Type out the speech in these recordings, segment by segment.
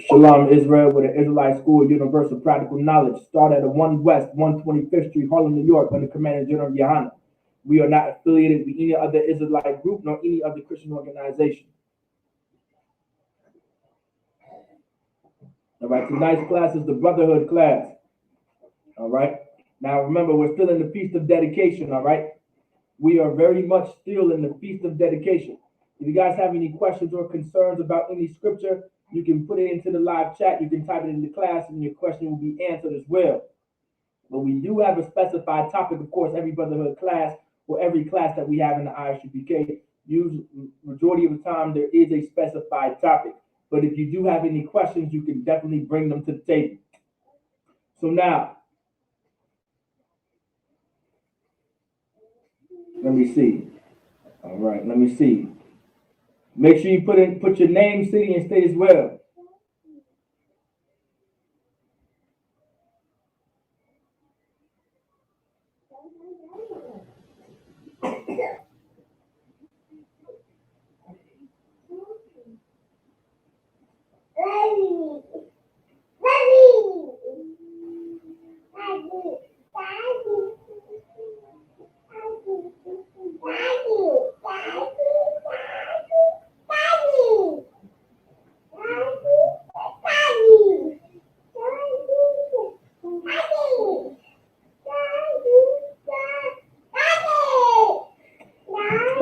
Shalom Israel with an Israelite School of Universal Practical Knowledge. Start at the 1 West, 125th Street, Harlem, New York, under Commander General Yohana. We are not affiliated with any other Israelite group nor any other Christian organization. All right, tonight's class is the Brotherhood class. All right. Now remember, we're still in the Feast of Dedication. All right. We are very much still in the Feast of Dedication. If you guys have any questions or concerns about any scripture, you can put it into the live chat. You can type it in the class, and your question will be answered as well. But we do have a specified topic, of course, every Brotherhood class or every class that we have in the ISUPK. Usually, majority of the time, there is a specified topic. But if you do have any questions, you can definitely bring them to the table. So now, let me see. All right, let me see. Make sure you put your name, city, and state as well.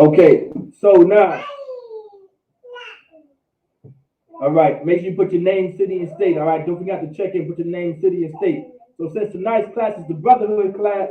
Okay, so now, all right, make sure you put your name, city, and state. All right, don't forget to check in, put your name, city, and state. So since tonight's class is the Brotherhood class,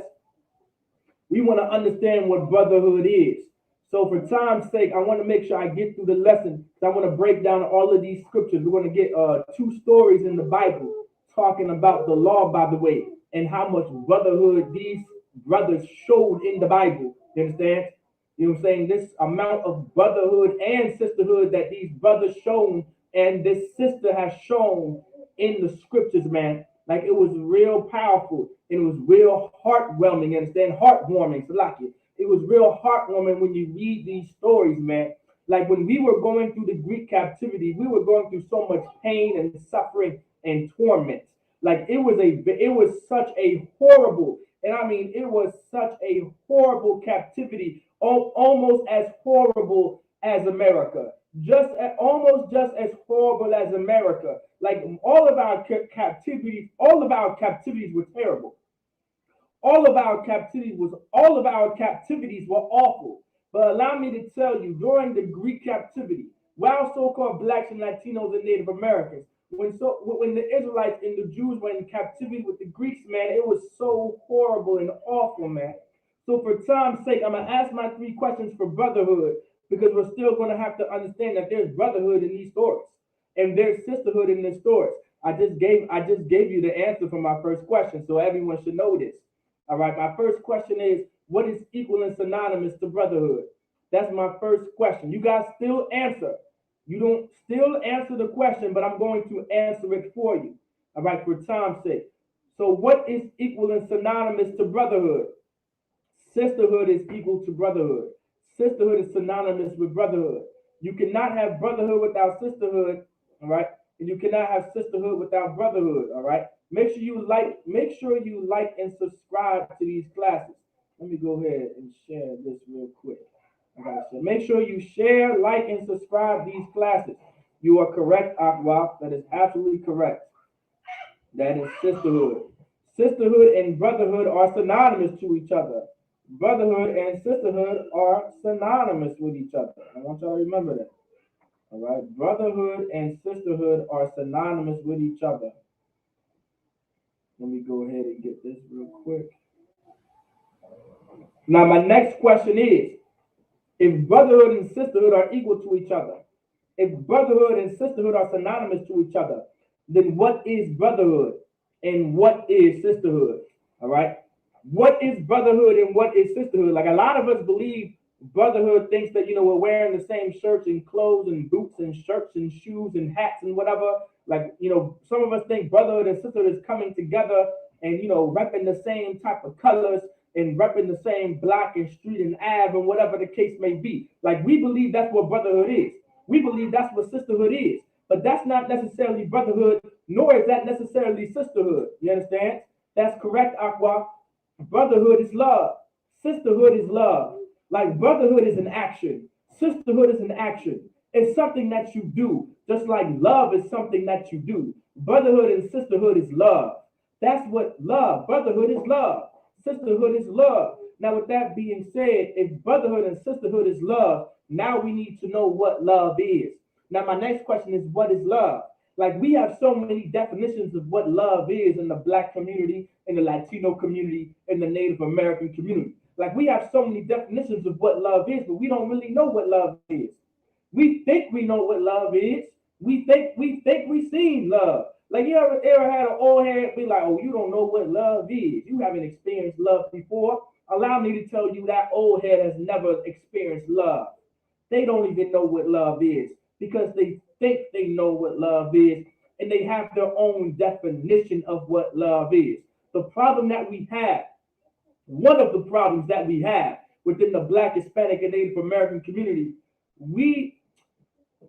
we want to understand what Brotherhood is. So for time's sake, I want to make sure I get through the lesson. I want to break down all of these scriptures. We're going to get 2 stories in the Bible talking about the law, by the way, and how much brotherhood these brothers showed in the Bible. You understand? You know what I'm saying? This amount of brotherhood and sisterhood that these brothers shown and this sister has shown in the scriptures, man. Like, it was real powerful. It was real heartwarming, you understand? Heartwarming, Salaki. It was real heartwarming when you read these stories, man. Like, when we were going through the Greek captivity, we were going through so much pain and suffering and torment. Like, it was such a horrible, and I mean, it was such a horrible captivity, almost as horrible as America. Almost just as horrible as America. Like, all of our captivities were terrible. All of our captivities were awful. But allow me to tell you, during the Greek captivity, while so-called blacks and Latinos and Native Americans, when the Israelites and the Jews were in captivity with the Greeks, man, it was so horrible and awful, man. So for time's sake, I'm gonna ask my 3 questions for brotherhood, because we're still gonna have to understand that there's brotherhood in these stories and there's sisterhood in these stories. I just gave you the answer for my first question, so everyone should know this. All right, my first question is, what is equal and synonymous to brotherhood? That's my first question. You guys still answer. You don't still answer the question, but I'm going to answer it for you. All right, for time's sake. So what is equal and synonymous to brotherhood? Sisterhood is equal to brotherhood. Sisterhood is synonymous with brotherhood. You cannot have brotherhood without sisterhood, all right? And you cannot have sisterhood without brotherhood, all right? Make sure you like and subscribe to these classes. Let me go ahead and share this real quick. Make sure you share, like, and subscribe these classes. You are correct, Akwa. That is absolutely correct. That is sisterhood. Sisterhood and brotherhood are synonymous to each other. Brotherhood and sisterhood are synonymous with each other. I want y'all to remember that. All right. Brotherhood and sisterhood are synonymous with each other. Let me go ahead and get this real quick. Now, my next question is, if brotherhood and sisterhood are equal to each other, if brotherhood and sisterhood are synonymous to each other, then what is brotherhood and what is sisterhood? All right. What is brotherhood and what is sisterhood? Like, a lot of us believe brotherhood thinks that, we're wearing the same shirts and clothes and boots and shirts and shoes and hats and whatever. Like, some of us think brotherhood and sisterhood is coming together and, repping the same type of colors and repping the same block and street and Ave and whatever the case may be. Like, we believe that's what brotherhood is. We believe that's what sisterhood is. but that's not necessarily brotherhood, nor is that necessarily sisterhood. You understand? That's correct, Aqua. Brotherhood is love. Sisterhood is love. Like brotherhood is an action. Sisterhood is an action. It's something that you do, just like love is something that you do. Brotherhood and sisterhood is love. That's what love. Brotherhood is love. Sisterhood is love. Now, with that being said, if brotherhood and sisterhood is love, now we need to know what love is. Now, my next question is, what is love? Like, we have so many definitions of what love is in the Black community, in the Latino community, in the Native American community. Like, we have so many definitions of what love is, but we don't really know what love is. We think we know what love is. We think we seen love. Like, you ever had an old head be like, oh, you don't know what love is. You haven't experienced love before. Allow me to tell you that old head has never experienced love. They don't even know what love is because they think they know what love is, and they have their own definition of what love is. The problem that we have, one of the problems that we have within the Black, Hispanic, and Native American community, we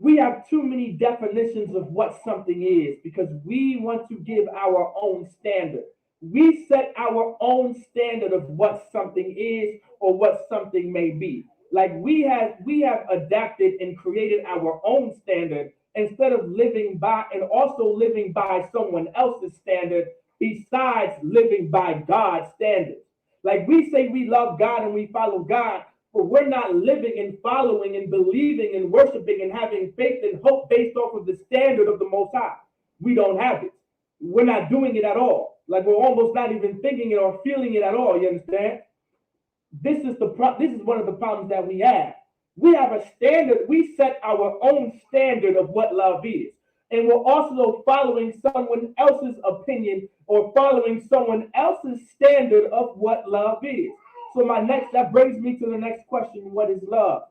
we have too many definitions of what something is because we want to give our own standard. We set our own standard of what something is or what something may be. Like we have adapted and created our own standard instead of living by and also living by someone else's standard besides living by God's standards. Like we say we love God and we follow God, but we're not living and following and believing and worshiping and having faith and hope based off of the standard of the Most High. We don't have it. We're not doing it at all. Like we're almost not even thinking it or feeling it at all. You understand? This is one of the problems that we have. We have a standard. We set our own standard of what love is, and we're also following someone else's opinion or following someone else's standard of what love is. So that brings me to the next question: what is love?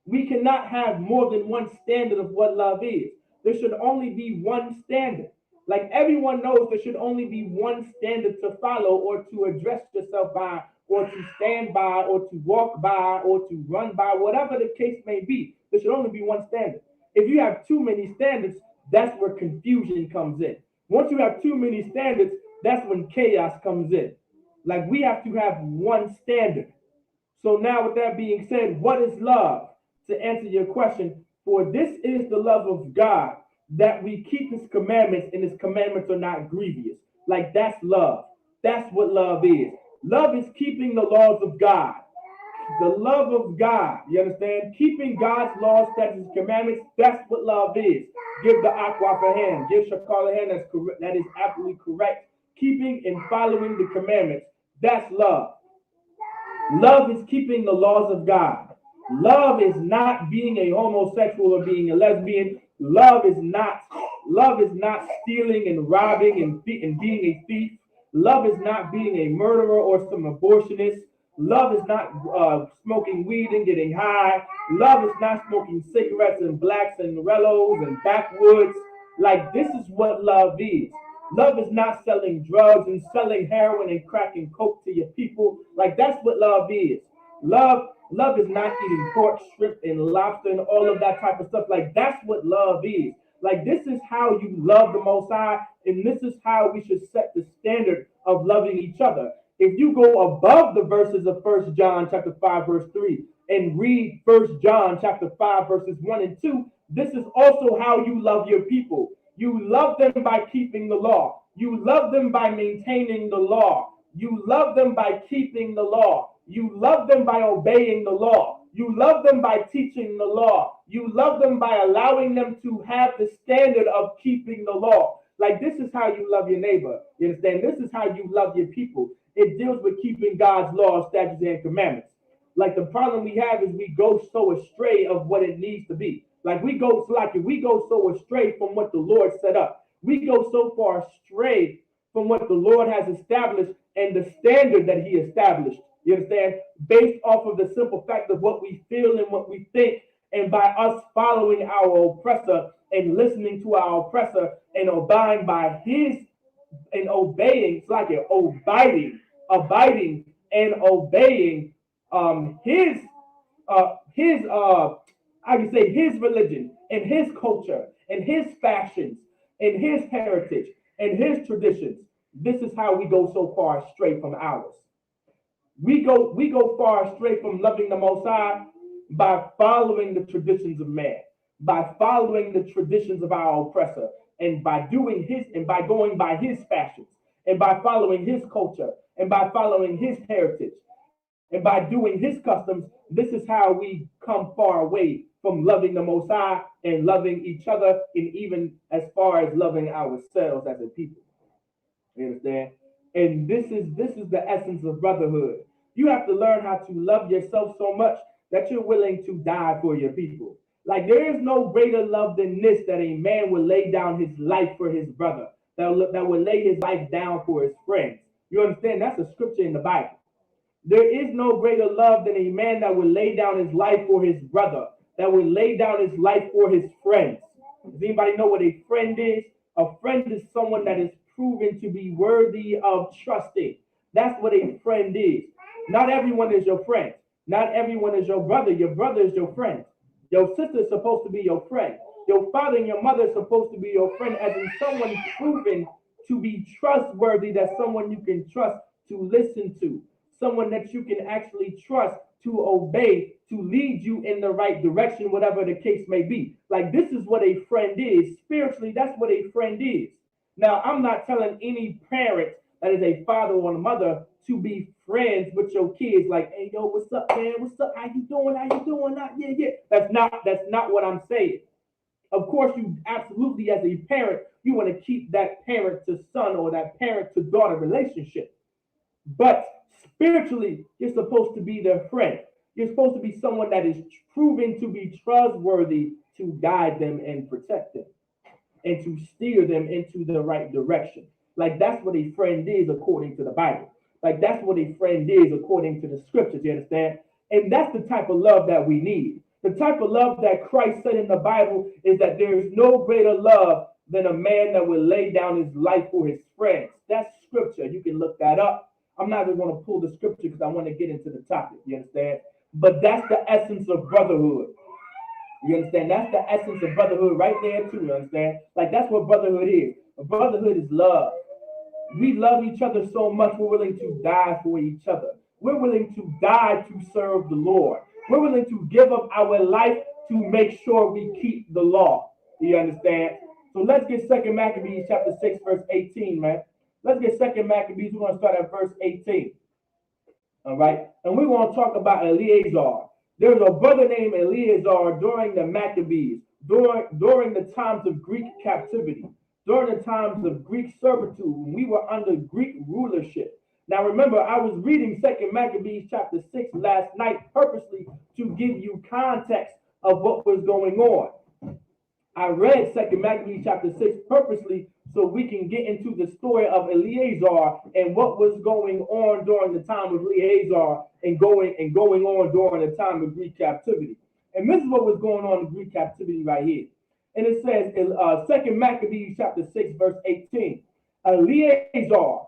We cannot have more than one standard of what love is. There should only be one standard. Like everyone knows, there should only be one standard to follow or to address yourself by, or to stand by, or to walk by, or to run by, whatever the case may be. There should only be one standard. If you have too many standards, that's where confusion comes in. Once you have too many standards, that's when chaos comes in. Like we have to have one standard. So now with that being said, what is love? To answer your question, for this is the love of God, that we keep his commandments, and his commandments are not grievous. Like that's love. That's what love is. Love is keeping the laws of God. The love of God. You understand? Keeping God's laws, statutes, commandments. That's what love is. Give the Aqua a hand. Give Shakal a hand. That's correct. That is absolutely correct. Keeping and following the commandments. That's love. Love is keeping the laws of God. Love is not being a homosexual or being a lesbian. Love is not stealing and robbing and being a thief. Love is not being a murderer or some abortionist. Love is not smoking weed and getting high. Love is not smoking cigarettes and blacks and rellos and backwoods. Like this is what love is. Love is not selling drugs and selling heroin and crack and coke to your people. Like that's what love is. Love is not eating pork, shrimp, and lobster and all of that type of stuff. Like that's what love is. Like this is how you love the Most High, and this is how we should set the standard of loving each other. If you go above the verses of 1 John chapter 5, verse 3, and read 1 John chapter 5, verses 1 and 2, this is also how you love your people. You love them by keeping the law. You love them by maintaining the law. You love them by keeping the law. You love them by obeying the law. You love them by teaching the law. You love them by allowing them to have the standard of keeping the law. Like this is how you love your neighbor. You understand? This is how you love your people. It deals with keeping God's laws, statutes, and commandments. Like the problem we have is we go so astray of what it needs to be. Like we go so astray from what the Lord set up. We go so far astray from what the Lord has established and the standard that he established. You understand? Based off of the simple fact of what we feel and what we think, and by us following our oppressor and listening to our oppressor and obeying by his and obeying, it's like it, abiding and obeying his I can say his religion in his culture, in his fashions, in his heritage, in his traditions. This is how we go so far astray from ours. We go far astray from loving the Most High by following the traditions of man, by following the traditions of our oppressor, and by doing his and by going by his fashions, and by following his culture, and by following his heritage, and by doing his customs. This is how we come far away from loving the Most High and loving each other, and even as far as loving ourselves as a people. You understand? And this is the essence of brotherhood. You have to learn how to love yourself so much that you're willing to die for your people. Like there is no greater love than this, that a man would lay down his life for his brother, that would lay his life down for his friends. You understand? That's a scripture in the Bible. There is no greater love than a man that would lay down his life for his brother, that would lay down his life for his friends. Does anybody know what a friend is? A friend is someone that is proven to be worthy of trusting. That's what a friend is. Not everyone is your friend. Not everyone is your brother. Your brother is your friend. Your sister is supposed to be your friend. Your father and your mother are supposed to be your friend, as in someone proven to be trustworthy, that's someone you can trust to listen to, someone that you can actually trust to obey, to lead you in the right direction, whatever the case may be. Like this is what a friend is. Spiritually, that's what a friend is. Now, I'm not telling any parent that is a father or a mother to be friends with your kids. Like, hey, yo, what's up, man? What's up? How you doing? How you doing? Yeah, yeah. That's not what I'm saying. Of course, you absolutely, as a parent, you want to keep that parent to son or that parent to daughter relationship. But spiritually, you're supposed to be their friend. You're supposed to be someone that is proven to be trustworthy to guide them and protect them and to steer them into the right direction. Like that's what a friend is according to the Bible. Like that's what a friend is according to the scriptures, you understand? And that's the type of love that we need. The type of love that Christ said in the Bible is that there is no greater love than a man that will lay down his life for his friends. That's scripture. You can look that up. I'm not even going to pull the scripture because I want to get into the topic, you understand? But that's the essence of brotherhood. You understand? That's the essence of brotherhood right there too, you understand? Like that's what brotherhood is. Brotherhood is love. We love each other so much, we're willing to die for each other. We're willing to die to serve the Lord. We're willing to give up our life to make sure we keep the law. Do you understand? So let's get 2 Maccabees chapter 6, verse 18, man. Let's get 2 Maccabees. We're going to start at verse 18. All right? And we're going to talk about Eleazar. There was a brother named Eleazar during the Maccabees, during the times of Greek captivity, during the times of Greek servitude, when we were under Greek rulership. Now remember, I was reading 2 Maccabees chapter 6 last night purposely to give you context of what was going on. I read 2 Maccabees chapter 6 purposely so we can get into the story of Eleazar and what was going on during the time of Eleazar and going on during the time of Greek captivity. And this is what was going on in Greek captivity right here. And it says in 2 Maccabees chapter 6, verse 18, Eleazar,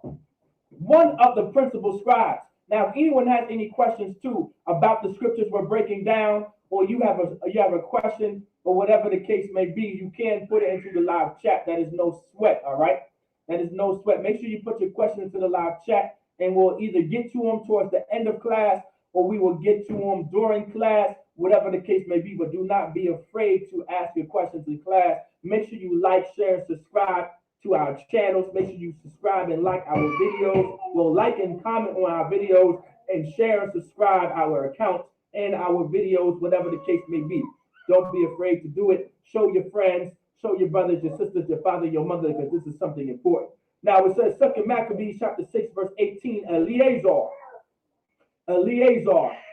one of the principal scribes. Now, if anyone has any questions too about the scriptures we're breaking down, or you have a question or whatever the case may be, you can put it into the live chat. That is no sweat, all right? That is no sweat. Make sure you put your questions into the live chat, and we'll either get to them towards the end of class or we will get to them during class, whatever the case may be. But do not be afraid to ask your questions in class. Make sure you like, share, and subscribe to our channels. Make sure you subscribe and like our videos. Well, like and comment on our videos and share and subscribe our accounts and our videos, whatever the case may be. Don't be afraid to do it. Show your friends, show your brothers, your sisters, your father, your mother, because this is something important. Now it says 2 Maccabees chapter 6, verse 18, Eleazar,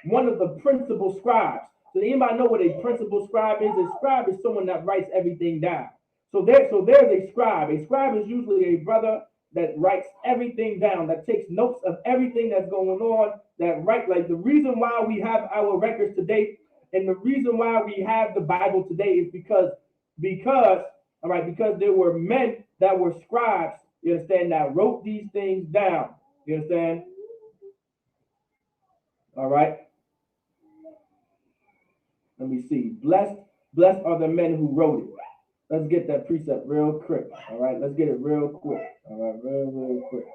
one of the principal scribes. So anybody know what a principal scribe is? A scribe is someone that writes everything down. So there's a scribe. A scribe is usually a brother that writes everything down, that takes notes of everything that's going on, like the reason why we have our records today and the reason why we have the Bible today is because there were men that were scribes, you understand, that wrote these things down. You understand? All right. Let me see. Blessed Blessed are the men who wrote it. Let's get that precept real quick. All right, let's get it real quick. All right, real quick.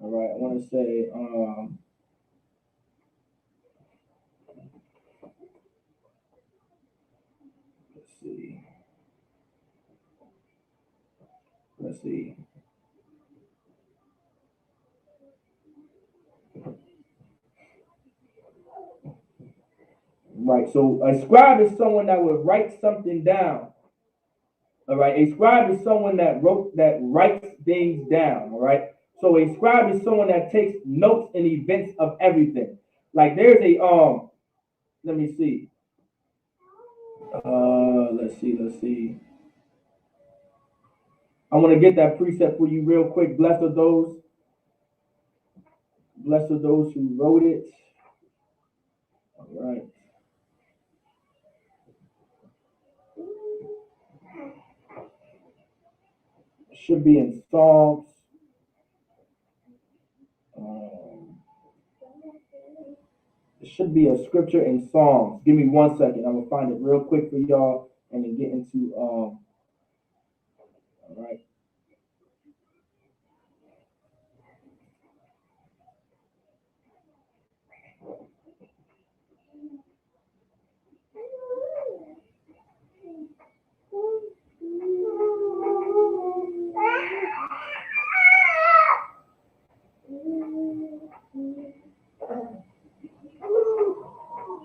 All right, I want to say, let's see. Right, so a scribe is someone that would write something down. All right, a scribe is someone that writes things down. All right, so a scribe is someone that takes notes and events of everything. Like there's a let me see. Let's see. I want to get that precept for you real quick. Blessed are those who wrote it. All right. It should be in Psalms. It should be a scripture in Psalms. Give me 1 second. I'm gonna find it real quick for y'all and then get into all right.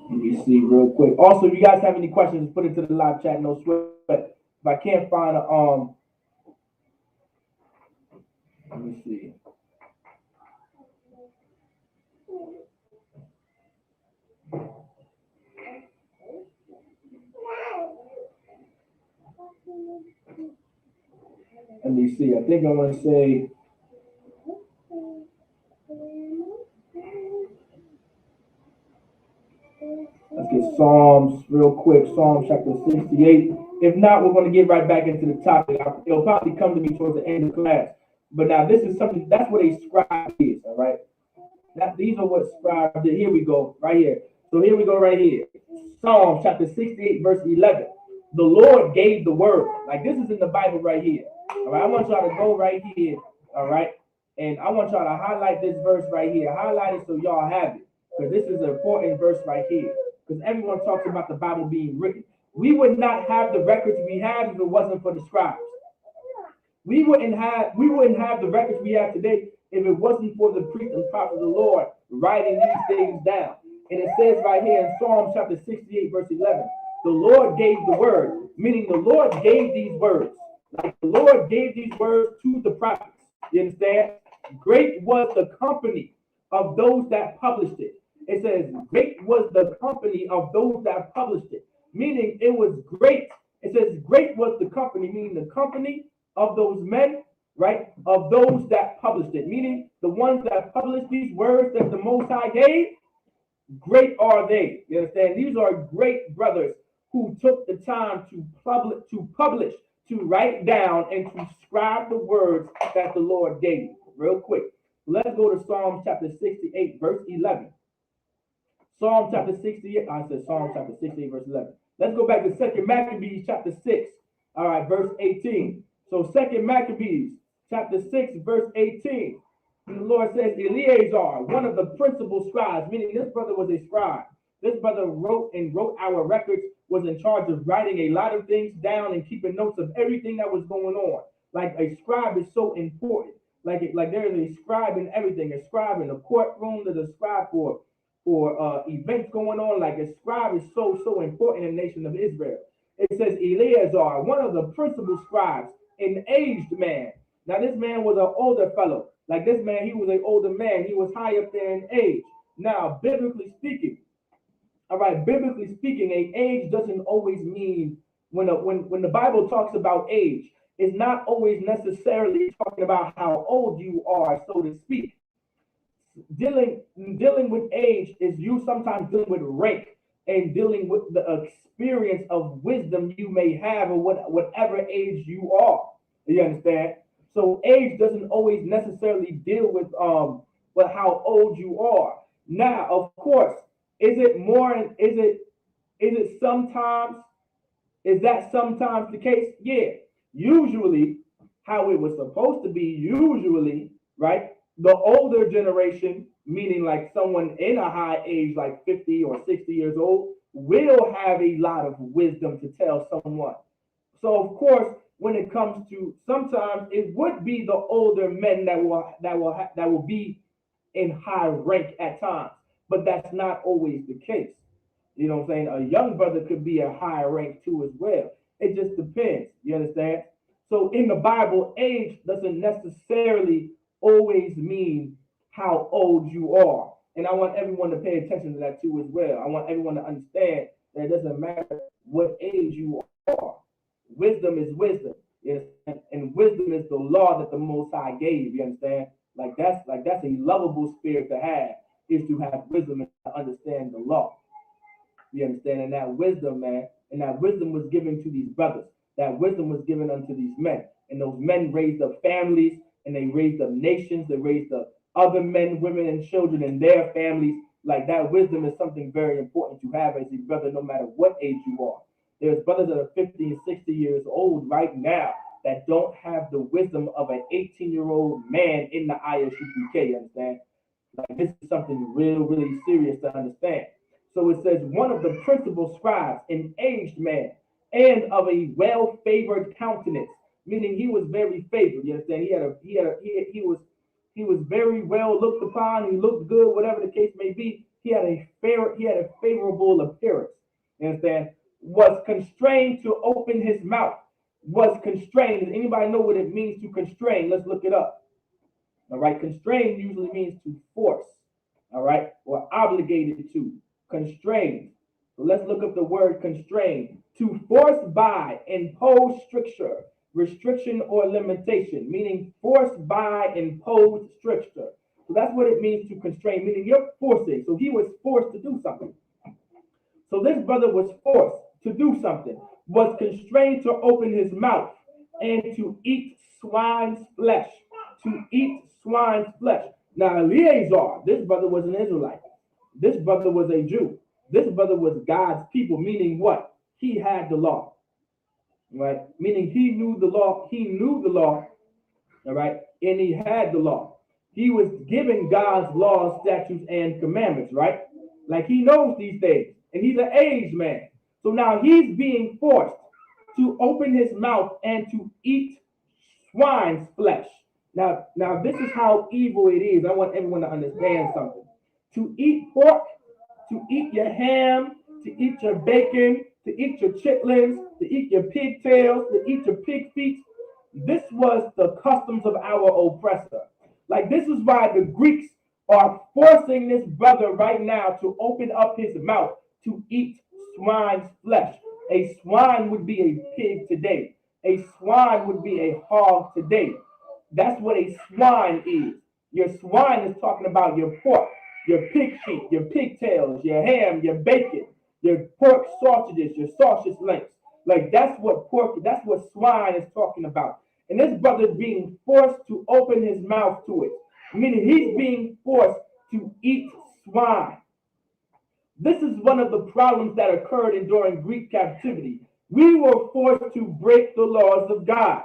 Let me see real quick. Also, if you guys have any questions, put it to the live chat. No sweat. If I can't find a let me see. Let me see. I think I'm gonna say. Let's get Psalms real quick. Psalms chapter 68. If not, we're going to get right back into the topic. It'll probably come to me towards the end of class. But now this is something, that's what a scribe is, all right? These are what scribes did. Here we go, right here. So here we go right here. Psalms chapter 68, verse 11. The Lord gave the word. Like this is in the Bible right here. All right, I want y'all to go right here, all right? And I want y'all to highlight this verse right here. Highlight it so y'all have it. Because this is an important verse right here. Because everyone talks about the Bible being written. We would not have the records we have if it wasn't for the scribes. We wouldn't have the records we have today if it wasn't for the priests and prophets of the Lord writing these things down. And it says right here in Psalm chapter 68, verse 11, the Lord gave the word, meaning the Lord gave these words. Like the Lord gave these words to the prophets. You understand? Great was the company of those that published it. It says, great was the company of those that published it, meaning it was great. It says, great was the company, meaning the company of those men, right? Of those that published it, meaning the ones that published these words that the Most High gave, great are they. You understand? These are great brothers who took the time to publish, to write down, and to scribe the words that the Lord gave. Real quick. Let's go to Psalm chapter 68, verse 11. Psalm chapter 68, I said Psalm chapter 68, verse 11. Let's go back to 2 Maccabees chapter 6, all right, verse 18. So 2 Maccabees chapter 6, verse 18. And the Lord says, Eleazar, one of the principal scribes, meaning this brother was a scribe. This brother wrote our records, was in charge of writing a lot of things down and keeping notes of everything that was going on. Like a scribe is so important. Like there is a scribe in everything. A scribe in the courtroom, there's a scribe for events going on. Like a scribe is so important in the nation of Israel. It says Eleazar, one of the principal scribes, an aged man. Now this man was an older fellow. Like this man, he was an older man. He was high up there in age. Now, biblically speaking, all right, biblically speaking, a age doesn't always mean when the Bible talks about age, it's not always necessarily talking about how old you are, so to speak. Dealing with age is you sometimes dealing with rank and dealing with the experience of wisdom you may have or whatever age you are. You understand? So age doesn't always necessarily deal with how old you are. Now, of course, is it sometimes Is that sometimes the case? Yeah. Usually, how it was supposed to be, usually, right? The older generation, meaning like someone in a high age, like 50 or 60 years old, will have a lot of wisdom to tell someone. So of course, when it comes to sometimes it would be the older men that will be in high rank at times, but that's not always the case. You know what I'm saying? A young brother could be a high rank too as well. It just depends. You understand? So in the Bible, age doesn't necessarily always mean how old you are. And I want everyone to pay attention to that too as well. I want everyone to understand that it doesn't matter what age you are. Wisdom is wisdom. Yes, and wisdom is the law that the Most High gave. You understand? Like that's a lovable spirit to have, is to have wisdom and to understand the law. You understand? And that wisdom, man, and that wisdom was given to these brothers. That wisdom was given unto these men. And those men raised up families, and they raised up nations. They raised up other men, women, and children in their families. Like that wisdom is something very important to have as a brother, no matter what age you are. There's brothers that are 50 and 60 years old right now that don't have the wisdom of an 18-year-old man in the ISUPK. You understand? Like this is something real, really serious to understand. So it says, one of the principal scribes, an aged man, and of a well-favored countenance, meaning he was very favored. You understand? He was very well looked upon. He looked good, whatever the case may be. He had a favorable appearance. You understand? Was constrained to open his mouth. Was constrained. Does anybody know what it means to constrain? Let's look it up. All right, constrained usually means to force, all right, or obligated to, constrained. So let's look up the word constrained. To force by, impose stricture, restriction or limitation, meaning forced by, imposed stricture. So that's what it means to constrain, meaning you're forcing. So he was forced to do something. So this brother was forced to do something, was constrained to open his mouth and to eat swine's flesh. To eat swine's flesh. Now, Eleazar, this brother was an Israelite. This brother was a Jew. This brother was God's people, meaning what? He had the law, right? Meaning he knew the law. He knew the law, all right? And he had the law. He was given God's laws, statutes, and commandments, right? Like he knows these things. And he's an aged man. So now he's being forced to open his mouth and to eat swine's flesh. Now this is how evil it is. I want everyone to understand something. To eat pork, to eat your ham, to eat your bacon, to eat your chitlins, to eat your pigtails, to eat your pig feet. This was the customs of our oppressor. Like this is why the Greeks are forcing this brother right now to open up his mouth to eat swine's flesh. A swine would be a pig today. A swine would be a hog today. That's what a swine is. Your swine is talking about your pork, your pig feet, your pigtails, your ham, your bacon, your pork sausages, your sausage links. Like that's what swine is talking about. And this brother is being forced to open his mouth to it, meaning he's being forced to eat swine. This is one of the problems that occurred during Greek captivity. We were forced to break the laws of God.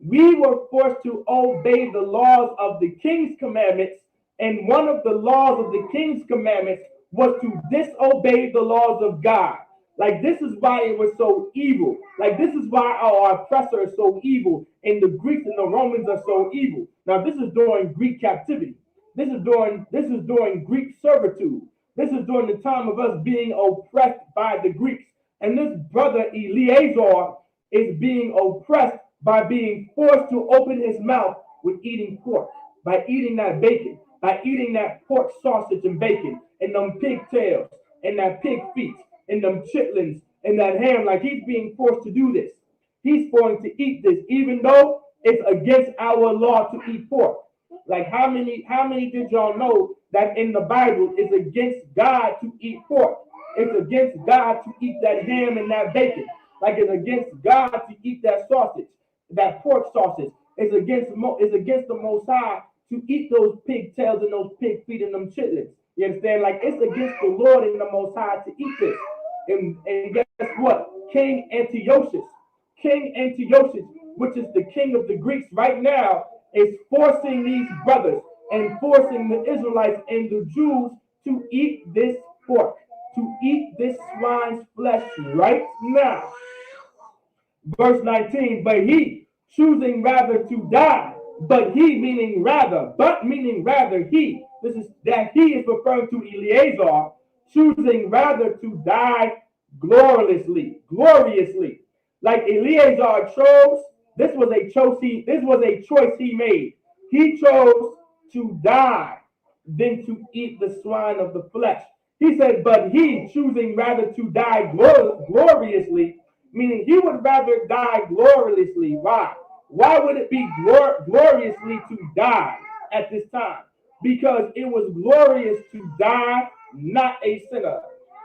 We were forced to obey the laws of the king's commandments, and one of the laws of the king's commandments was to disobey the laws of God. Like this is why it was so evil. Like this is why our oppressor is so evil, and the Greeks and the Romans are so evil. Now this is during Greek captivity. This is during Greek servitude. This is during the time of us being oppressed by the Greeks. And this brother Eleazar is being oppressed by being forced to open his mouth with eating pork, by eating that bacon, by eating that pork sausage and bacon, and them pigtails, and that pig feet, and them chitlins, and that ham. Like he's being forced to do this. He's going to eat this, even though it's against our law to eat pork. Like how many did y'all know that in the Bible it's against God to eat pork? It's against God to eat that ham and that bacon. Like it's against God to eat that sausage, that pork sausage. It's against the Most High to eat those pigtails and those pig feet and them chitlins. You understand? Like it's against the Lord and the Most High to eat this. And guess what? King Antiochus. King Antiochus, which is the king of the Greeks right now, is forcing these brothers and forcing the Israelites and the Jews to eat this pork, to eat this swine's flesh right now. Verse 19, but he, choosing rather to die, but he meaning rather, but meaning rather he, this is that he is referring to Eleazar, choosing rather to die gloriously. Like Eleazar chose, this was a choice he made. He chose to die than to eat the swine of the flesh. He said, but he, choosing rather to die gloriously, meaning he would rather die gloriously. Why? Why would it be gloriously to die at this time? Because it was glorious to die, not a sinner.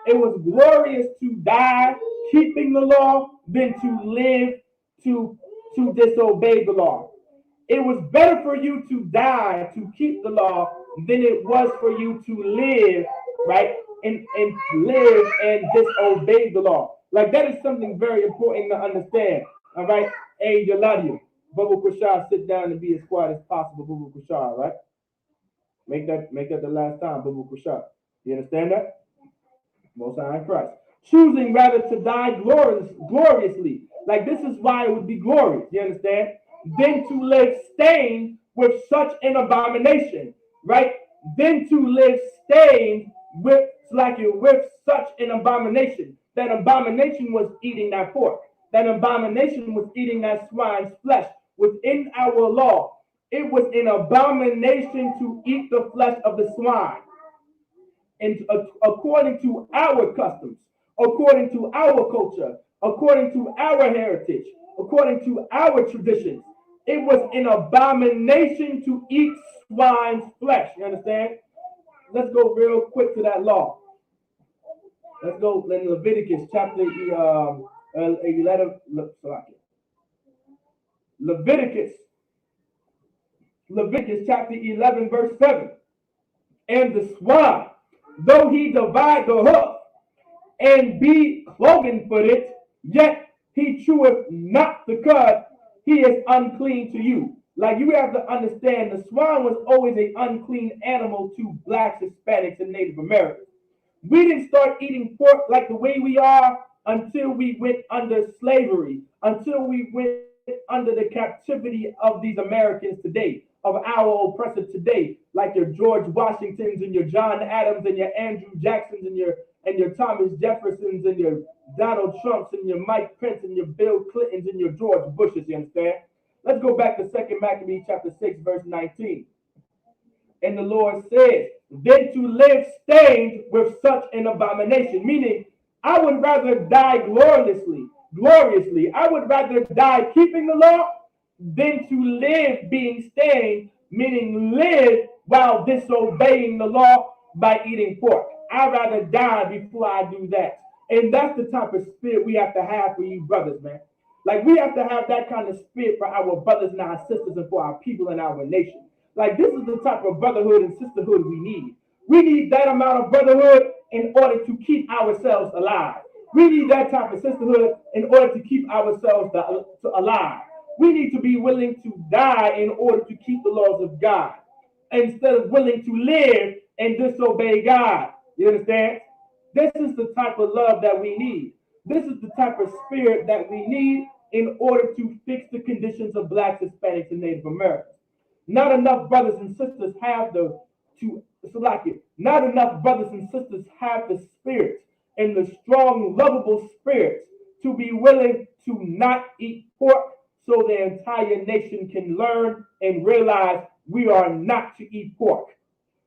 It was glorious to die keeping the law than to live to disobey the law. It was better for you to die to keep the law than it was for you to live, right? And live and disobey the law. Like that is something very important to understand. All right. Hey, I love you. Bubba Kushar, sit down and be as quiet as possible, Bubba Kushar, right? Make that the last time, Bubba Kushar. You understand that? Most High in Christ. Choosing rather to die gloriously. Like this is why it would be glorious, you understand? Than to live stained with such an abomination, right? Than to live stained with such an abomination. That abomination was eating that pork. That abomination was eating that swine's flesh. Within our law, it was an abomination to eat the flesh of the swine. And according to our customs, according to our culture, according to our heritage, according to our traditions, it was an abomination to eat swine's flesh. You understand? Let's go real quick to that law. Let's go in Leviticus chapter 11. Leviticus chapter 11, verse 7. And the swine, though he divide the hoof and be cloven-footed, yet he cheweth not the cud, he is unclean to you. Like you have to understand, the swine was always an unclean animal to blacks, Hispanics, and Native Americans. We didn't start eating pork like the way we are until we went under slavery, until we went under the captivity of these Americans today, of our oppressor today, like your George Washingtons and your John Adams and your Andrew Jacksons and your Thomas Jeffersons and your Donald Trumps and your Mike Pence and your Bill Clintons and your George Bushes, you understand? Let's go back to 2 Maccabees chapter 6, verse 19. And the Lord says, than to live stained with such an abomination. Meaning, I would rather die gloriously. I would rather die keeping the law than to live being stained, meaning live while disobeying the law by eating pork. I'd rather die before I do that. And that's the type of spirit we have to have for you brothers, man. Like we have to have that kind of spirit for our brothers and our sisters and for our people in our nation. Like this is the type of brotherhood and sisterhood we need. We need that amount of brotherhood in order to keep ourselves alive. We need that type of sisterhood in order to keep ourselves alive. We need to be willing to die in order to keep the laws of God, instead of willing to live and disobey God. You understand? This is the type of love that we need. This is the type of spirit that we need in order to fix the conditions of blacks, Hispanics, and Native Americans. Not enough brothers and sisters have not enough brothers and sisters have the spirit and the strong, lovable spirit to be willing to not eat pork so the entire nation can learn and realize we are not to eat pork.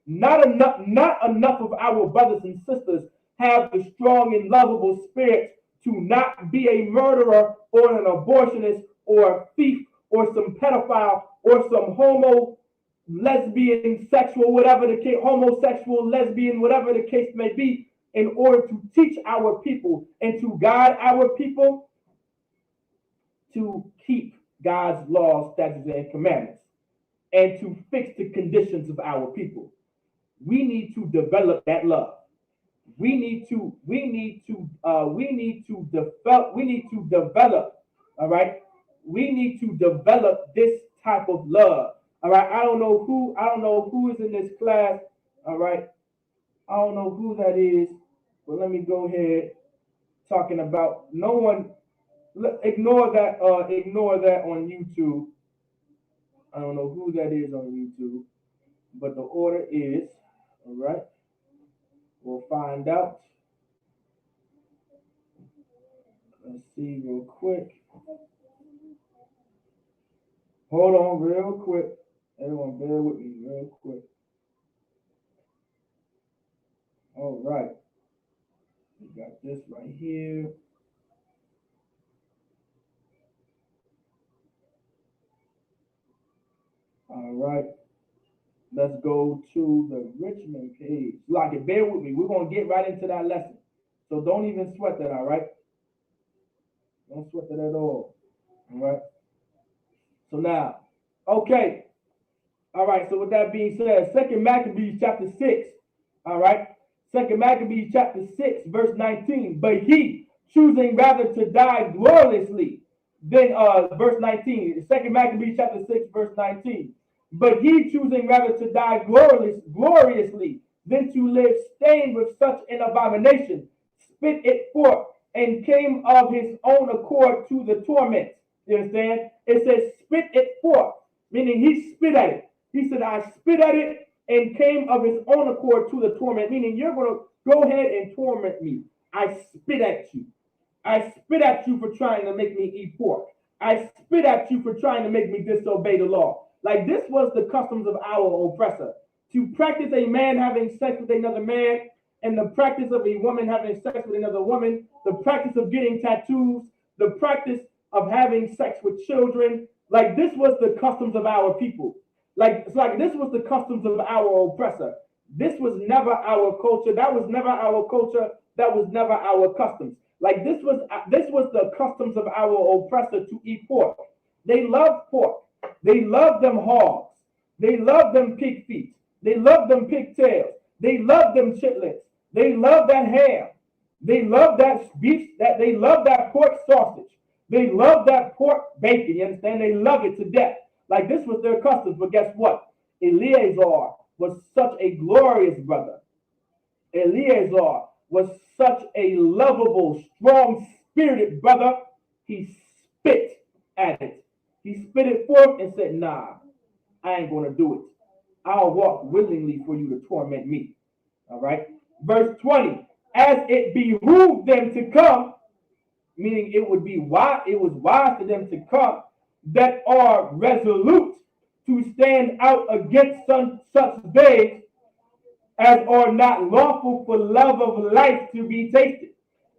Not enough of our brothers and sisters have the strong and lovable spirit to not be a murderer or an abortionist or a thief or some pedophile or some lesbian, sexual, whatever the case, homosexual, lesbian, whatever the case may be, in order to teach our people and to guide our people to keep God's laws, statutes, and commandments, and to fix the conditions of our people. We need to develop that love. we need to develop, all right? We need to develop this type of love. All right. I don't know who is in this class. All right. I don't know who that is, but let me go ahead talking about no one. Ignore that on YouTube. I don't know who that is on YouTube, but the order is, all right. We'll find out. Let's see real quick. Hold on real quick. Everyone bear with me real quick. All right. We got this right here. All right. Let's go to the Richmond page. Like it, bear with me. We're going to get right into that lesson. So don't even sweat that, all right? Don't sweat that at all. All right? So now, okay. All right, so with that being said, 2 Maccabees chapter 6, all right? 2 Maccabees chapter 6, verse 19. But he, choosing rather to die gloriously, than, verse 19. 2 Maccabees chapter 6, verse 19. But he, choosing rather to die gloriously, than to live stained with such an abomination, spit it forth, and came of his own accord to the torment. You understand? It says spit it forth, meaning he spit at it. He said, I spit at it and came of his own accord to the torment, meaning you're going to go ahead and torment me. I spit at you. I spit at you for trying to make me eat pork. I spit at you for trying to make me disobey the law. Like this was the customs of our oppressor. To practice a man having sex with another man, and the practice of a woman having sex with another woman, the practice of getting tattoos, the practice of having sex with children. Like this was the customs of our people. Like it's like this was the customs of our oppressor. This was never our culture. That was never our culture. That was never our customs. Like this was the customs of our oppressor to eat pork. They loved pork. They loved them hogs. They loved them pig feet. They loved them pigtails. They loved them chitlins. They loved that ham. They loved that beef. They loved that pork sausage. They loved that pork bacon. You understand? They love it to death. Like this was their customs. But guess what? Eleazar was such a glorious brother. Eleazar was such a lovable, strong-spirited brother. He spit at it. He spit it forth and said, nah, I ain't going to do it. I'll walk willingly for you to torment me. All right. Verse 20, as it behooved them to come, meaning it was wise for them to come, that are resolute to stand out against such days as are not lawful for love of life to be tasted.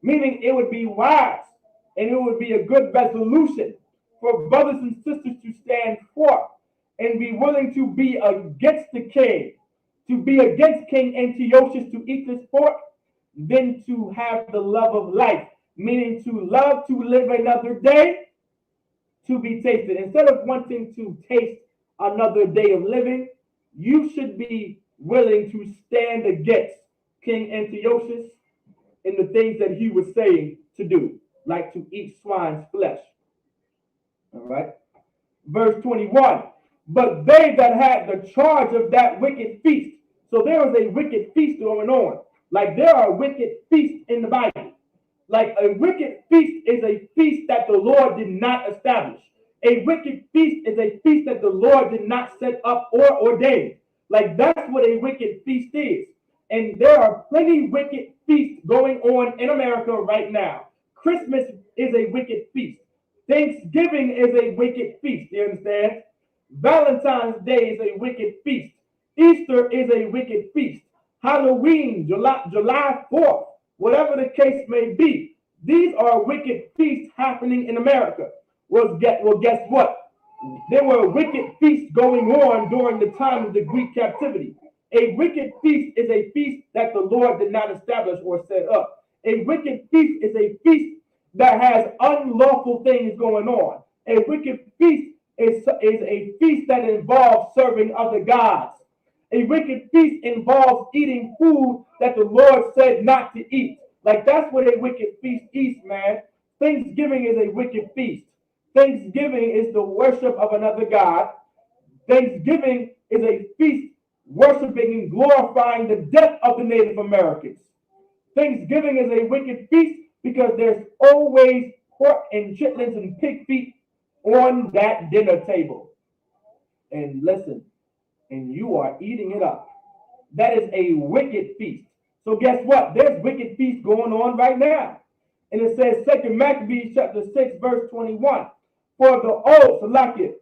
Meaning it would be wise and it would be a good resolution for brothers and sisters to stand forth and be willing to be against the king, to be against King Antiochus to eat this pork, than to have the love of life, meaning to love to live another day to be tasted. Instead of wanting to taste another day of living, you should be willing to stand against King Antiochus in the things that he was saying to do, like to eat swine's flesh. All right. Verse 21, but they that had the charge of that wicked feast. So there was a wicked feast going on. Like there are wicked feasts in the Bible. Like a wicked feast is a feast that the Lord did not establish. A wicked feast is a feast that the Lord did not set up or ordain. Like that's what a wicked feast is. And there are plenty wicked feasts going on in America right now. Christmas is a wicked feast. Thanksgiving is a wicked feast. You understand? Valentine's Day is a wicked feast. Easter is a wicked feast. Halloween, July 4th, whatever the case may be. These are wicked feasts happening in America. Well, guess what? There were wicked feasts going on during the time of the Greek captivity. A wicked feast is a feast that the Lord did not establish or set up. A wicked feast is a feast that has unlawful things going on. A wicked feast is a feast that involves serving other gods. A wicked feast involves eating food that the Lord said not to eat. Like that's what a wicked feast is, man. Thanksgiving is a wicked feast. Thanksgiving is the worship of another God. Thanksgiving is a feast worshiping and glorifying the death of the Native Americans. Thanksgiving is a wicked feast because there's always pork and chitlins and pig feet on that dinner table. And listen, and you are eating it up. That is a wicked feast. So guess what? There's wicked feasts going on right now. And it says 2 Maccabees chapter 6, verse 21. For the old, select it.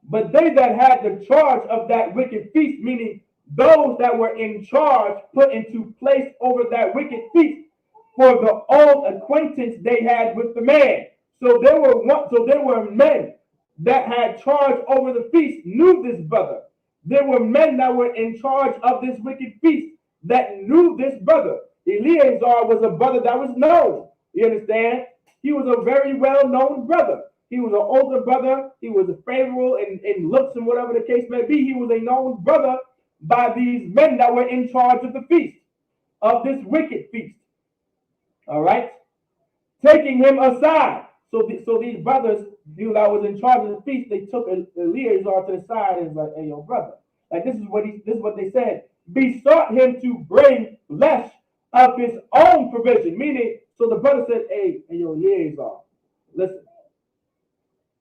But they that had the charge of that wicked feast, meaning those that were in charge, put into place over that wicked feast, for the old acquaintance they had with the man. So there were men that had charge over the feast, knew this brother. There were men that were in charge of this wicked feast that knew this brother. Eleazar was a brother that was known. You understand? He was a very well-known brother. He was an older brother. He was favorable in looks and whatever the case may be. He was a known brother by these men that were in charge of the feast, of this wicked feast. All right? Taking him aside. So these brothers, that was in charge of the feast, they took Eleazar to the side and was like, hey, yo, brother. Like this is what they said. Besought him to bring flesh of his own provision. Meaning, so the brother said, hey yo, Eleazar, listen.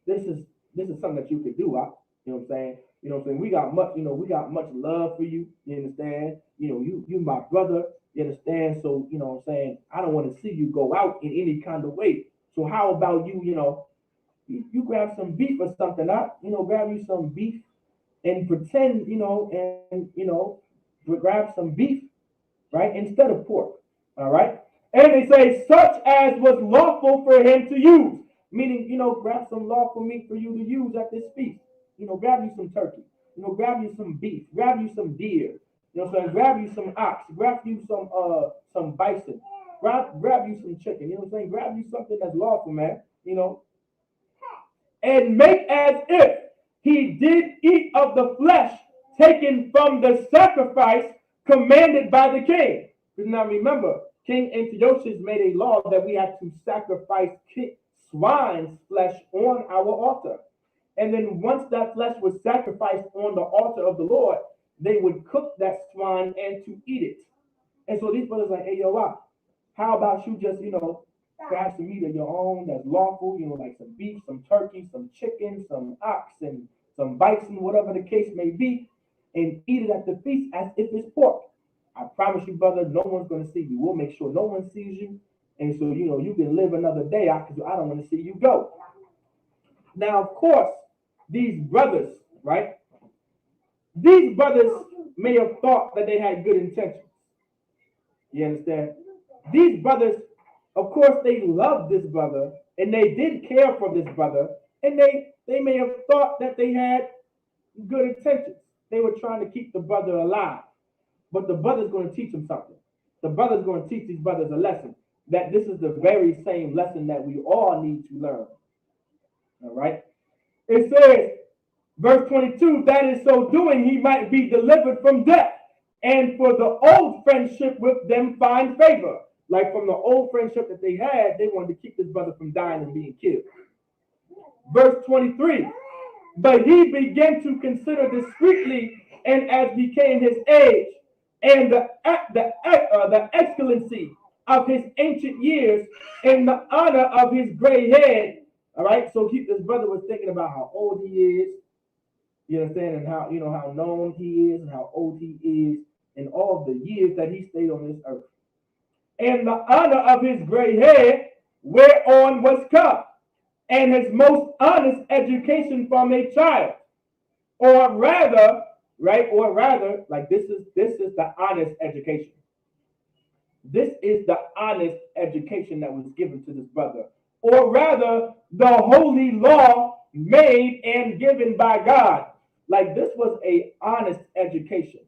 This is something that you could do, huh? You know what I'm saying? You know what I'm saying? We got much love for you. You understand? You my brother. You understand? So, you know what I'm saying? I don't want to see you go out in any kind of way. So how about you grab some beef or something, huh? Grab you some beef and pretend, and grab some beef, right? Instead of pork. All right? And they say such as was lawful for him to use. Meaning, grab some lawful meat for you to use at this feast. Grab you some turkey. Grab you some beef. Grab you some deer. Grab you some ox. Grab you some bison. Grab you some chicken. Grab you something that's lawful, man. And make as if he did eat of the flesh taken from the sacrifice commanded by the king. Because now remember, King Antiochus made a law that we had to sacrifice swine's flesh on our altar. And then once that flesh was sacrificed on the altar of the Lord, they would cook that swine and to eat it. And so these brothers are like, hey, yo, how about you just, grab some meat of your own that's lawful, like some beef, some turkey, some chicken, some ox, and some bison, whatever the case may be, and eat it at the feast as if it's pork. I promise you, brother, no one's going to see you. We'll make sure no one sees you. And so, you can live another day because I don't want to see you go. Now, of course, these brothers, right? These brothers may have thought that they had good intentions. You understand? These brothers, of course, they loved this brother and they did care for this brother. And they may have thought that they had good intentions. They were trying to keep the brother alive. But the brother's going to teach them something. The brother's going to teach these brothers a lesson. That this is the very same lesson that we all need to learn. All right? It says, verse 22, that is so doing he might be delivered from death, and for the old friendship with them find favor. Like from the old friendship that they had, they wanted to keep this brother from dying and being killed. Verse 23, but he began to consider discreetly, and as became his age, and the excellency of his ancient years, and the honor of his gray head. All right, so this brother was thinking about how old he is, you understand, and how how known he is, and how old he is, and all of the years that he stayed on this earth, and the honor of his gray head, whereon was come, and his most honest education from a child, or rather, like this is the honest education. This is the honest education that was given to this brother. Or rather, the holy law made and given by God. Like this was an honest education.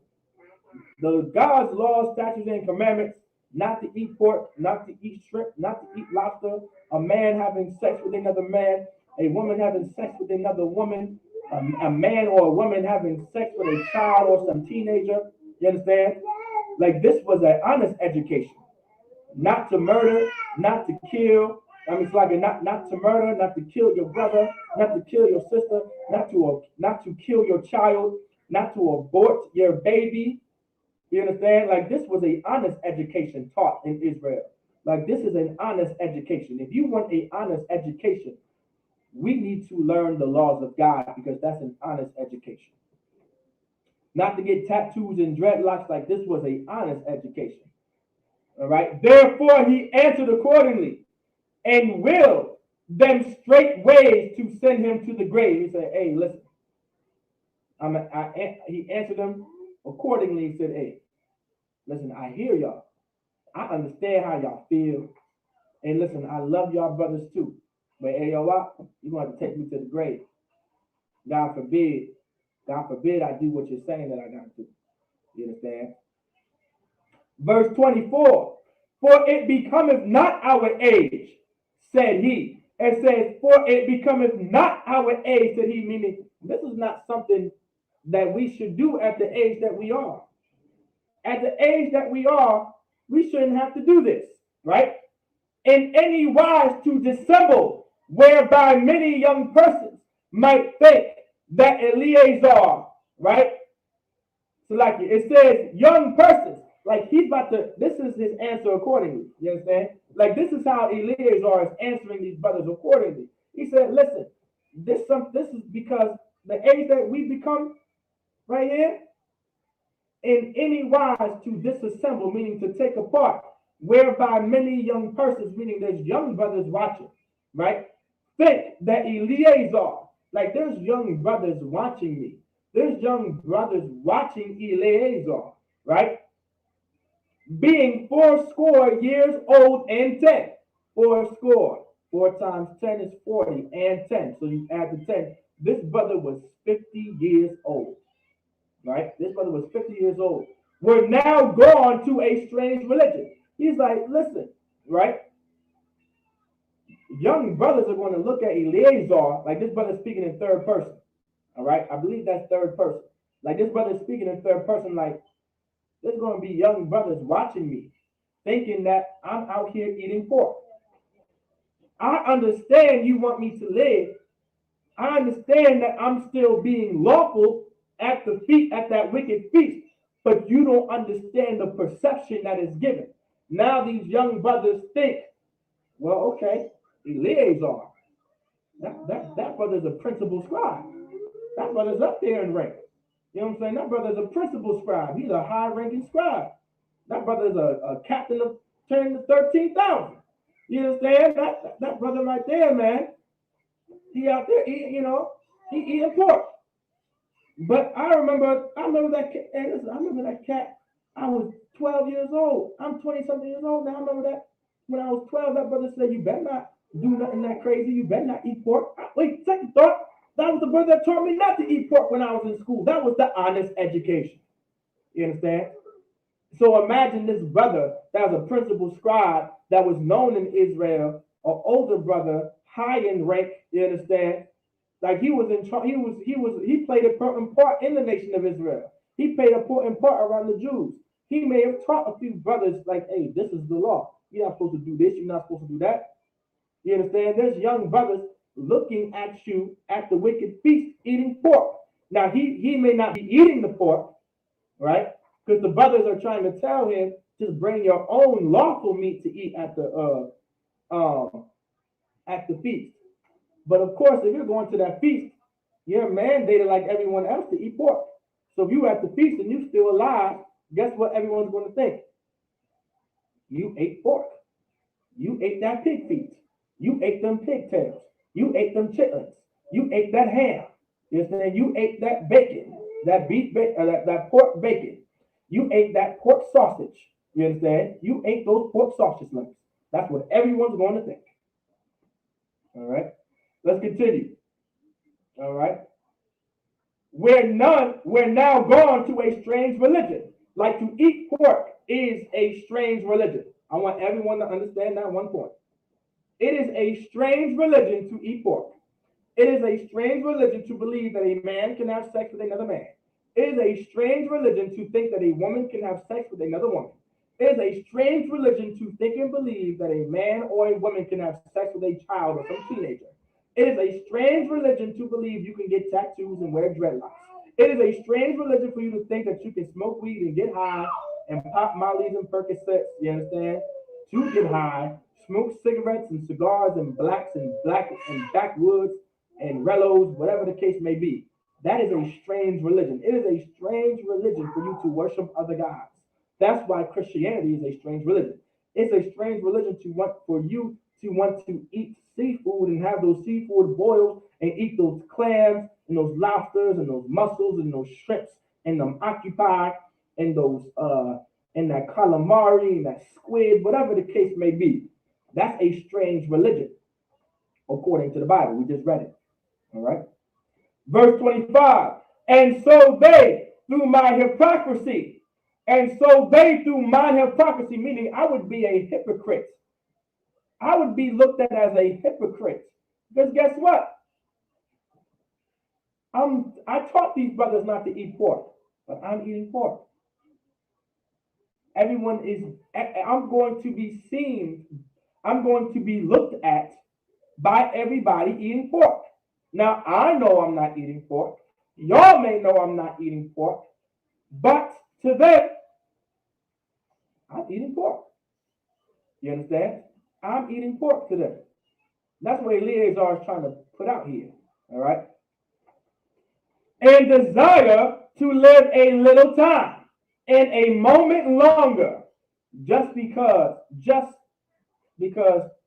The God's laws, statutes, and commandments, not to eat pork, not to eat shrimp, not to eat lobster, a man having sex with another man, a woman having sex with another woman, a man or a woman having sex with a child or some teenager. You understand? Like this was an honest education. Not to murder, not to kill. I mean, it's like not to murder, not to kill your brother, not to kill your sister, not to kill your child, not to abort your baby. You understand? Like this was a honest education taught in Israel. Like this is an honest education. If you want a honest education, we need to learn the laws of God because that's an honest education. Not to get tattoos and dreadlocks. Like this was a honest education. All right. Therefore, he answered accordingly and willed them straight ways to send him to the grave. He said, "Hey, listen." He answered them accordingly. He said, "Hey, listen, I hear y'all. I understand how y'all feel. And listen, I love y'all brothers too. But hey, yo, what? You're going to have to take me to the grave. God forbid. God forbid I do what you're saying that I got to do." You understand? Verse 24. "For it becometh not our age," said he. It says, "For it becometh not our age," said he, meaning this is not something that we should do at the age that we are. At the age that we are, we shouldn't have to do this, right? "In any wise to dissemble, whereby many young persons might think that Eleazar," right? So like it says, young persons, like he's about to, this is his answer accordingly. You understand? Like this is how Eleazar is answering these brothers accordingly. He said, listen, this is because the age that we become right here, in any wise to disassemble, meaning to take apart, whereby many young persons, meaning there's young brothers watching, right? Think that Eleazar, like there's young brothers watching me. There's young brothers watching Eleazar, right? Being 80 old and 10. Fourscore. 4 times 10 is 40 and 10. So you add the 10. This brother was 50 years old. Right? This brother was 50 years old. We're now gone to a strange religion. He's like, listen, right? Young brothers are going to look at Eleazar, like this brother speaking in third person. All right? I believe that's third person. Like this brother speaking in third person, like there's going to be young brothers watching me, thinking that I'm out here eating pork. I understand you want me to live. I understand that I'm still being lawful at the feast, at that wicked feast, but you don't understand the perception that is given. Now these young brothers think, well, okay, Eleazar, that brother's a principal scribe. That brother's up there in rank. You know what I'm saying? That brother's a principal scribe. He's a high-ranking scribe. That brother's a captain of 10 to 13,000. You understand? That brother right there, man, he out there, he eating pork. But I remember that cat. Hey, listen, I remember that cat. I was 12 years old. I'm 20-something years old now. I remember that when I was 12, that brother said, "You better not do nothing that crazy. You better not eat pork." Wait, second thought. That was the brother that taught me not to eat pork when I was in school. That was the honest education. You understand? So imagine this brother that was a principal scribe that was known in Israel, an older brother, high in rank. You understand? Like he was in charge. He played an important part in the nation of Israel. He played an important part around the Jews. He may have taught a few brothers like, "Hey, this is the law. You're not supposed to do this. You're not supposed to do that." You understand? There's young brothers looking at you at the wicked feast eating pork. Now he may not be eating the pork, right? Because the brothers are trying to tell him, just bring your own lawful meat to eat at the feast. But of course, if you're going to that feast, you're mandated like everyone else to eat pork. So if you at the feast and you still alive, guess what everyone's going to think? You ate pork. You ate that pig feet. You ate them pigtails. You ate them chitlins. You ate that ham. You understand? You ate that bacon, that beef bacon, that pork bacon. You ate that pork sausage. You understand? You ate those pork sausage links. That's what everyone's going to think. All right. Let's continue. All right. We're now gone to a strange religion. Like to eat pork is a strange religion. I want everyone to understand that one point. It is a strange religion to eat pork. It is a strange religion to believe that a man can have sex with another man. It is a strange religion to think that a woman can have sex with another woman. It is a strange religion to think and believe that a man or a woman can have sex with a child or some teenager. It is a strange religion to believe you can get tattoos and wear dreadlocks. It is a strange religion for you to think that you can smoke weed and get high and pop mollies and Percocets, you understand? To get high, smoke cigarettes and cigars and black and backwoods and rellos, whatever the case may be. That is a strange religion. It is a strange religion for you to worship other gods. That's why Christianity is a strange religion. It's a strange religion to want for you to want to eat seafood and have those seafood boils and eat those clams and those lobsters and those mussels and those shrimps and them octopi and those and that calamari and that squid, whatever the case may be. That's a strange religion, according to the Bible. We just read it. All right. Verse 25. And so they, through my hypocrisy, meaning I would be a hypocrite. I would be looked at as a hypocrite. Because guess what? I taught these brothers not to eat pork, but I'm eating pork. Everyone is, I'm going to be seen, I'm going to be looked at by everybody eating pork. Now, I know I'm not eating pork. Y'all may know I'm not eating pork, but to them, I'm eating pork. You understand? I'm eating pork to them. That's what Eleazar is trying to put out here. All right? And desire to live a little time and a moment longer just because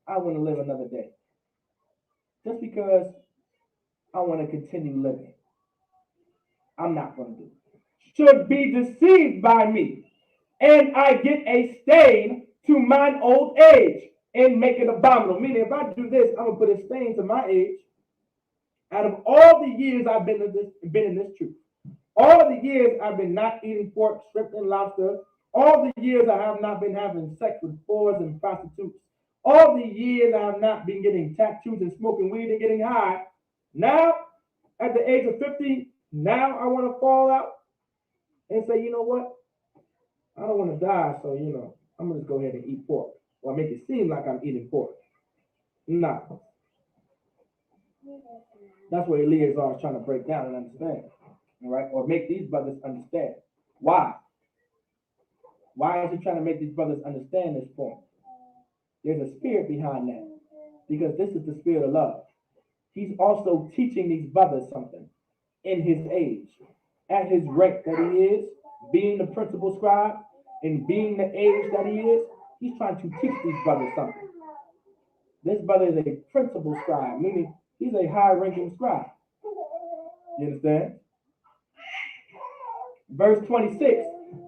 I want to live another day. Just because I want to continue living. I'm not going to do it. Should be deceived by me, and I get a stain to mine old age and make it abominable. Meaning, if I do this, I'm going to put a stain to my age. Out of all the years I've been in this truth, all the years I've been not eating pork, shrimp, and lobster, all the years I have not been having sex with whores and prostitutes, all the years I have not been getting tattoos and smoking weed and getting high, now, at the age of 50, now I want to fall out and say, you know what? I don't want to die, so, I'm going to just go ahead and eat pork. Or make it seem like I'm eating pork. No. That's what Eleazar is trying to break down and understand. All right? Or make these brothers understand. Why? Why is he trying to make these brothers understand this point? There's a spirit behind that. Because this is the spirit of love. He's also teaching these brothers something in his age. At his rank that he is, being the principal scribe, and being the age that he is, he's trying to teach these brothers something. This brother is a principal scribe, meaning he's a high-ranking scribe. You understand? Verse 26,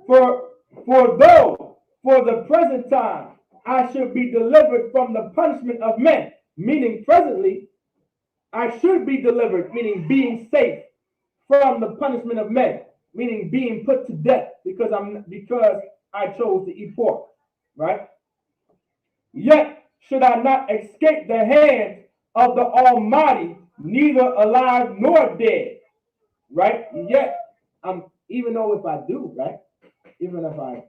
for though for the present time I should be delivered from the punishment of men, meaning presently I should be delivered, meaning being safe from the punishment of men, meaning being put to death because I chose to eat pork, right? Yet should I not escape the hand of the Almighty, neither alive nor dead, right? Yet, even though if I do, right? Even if I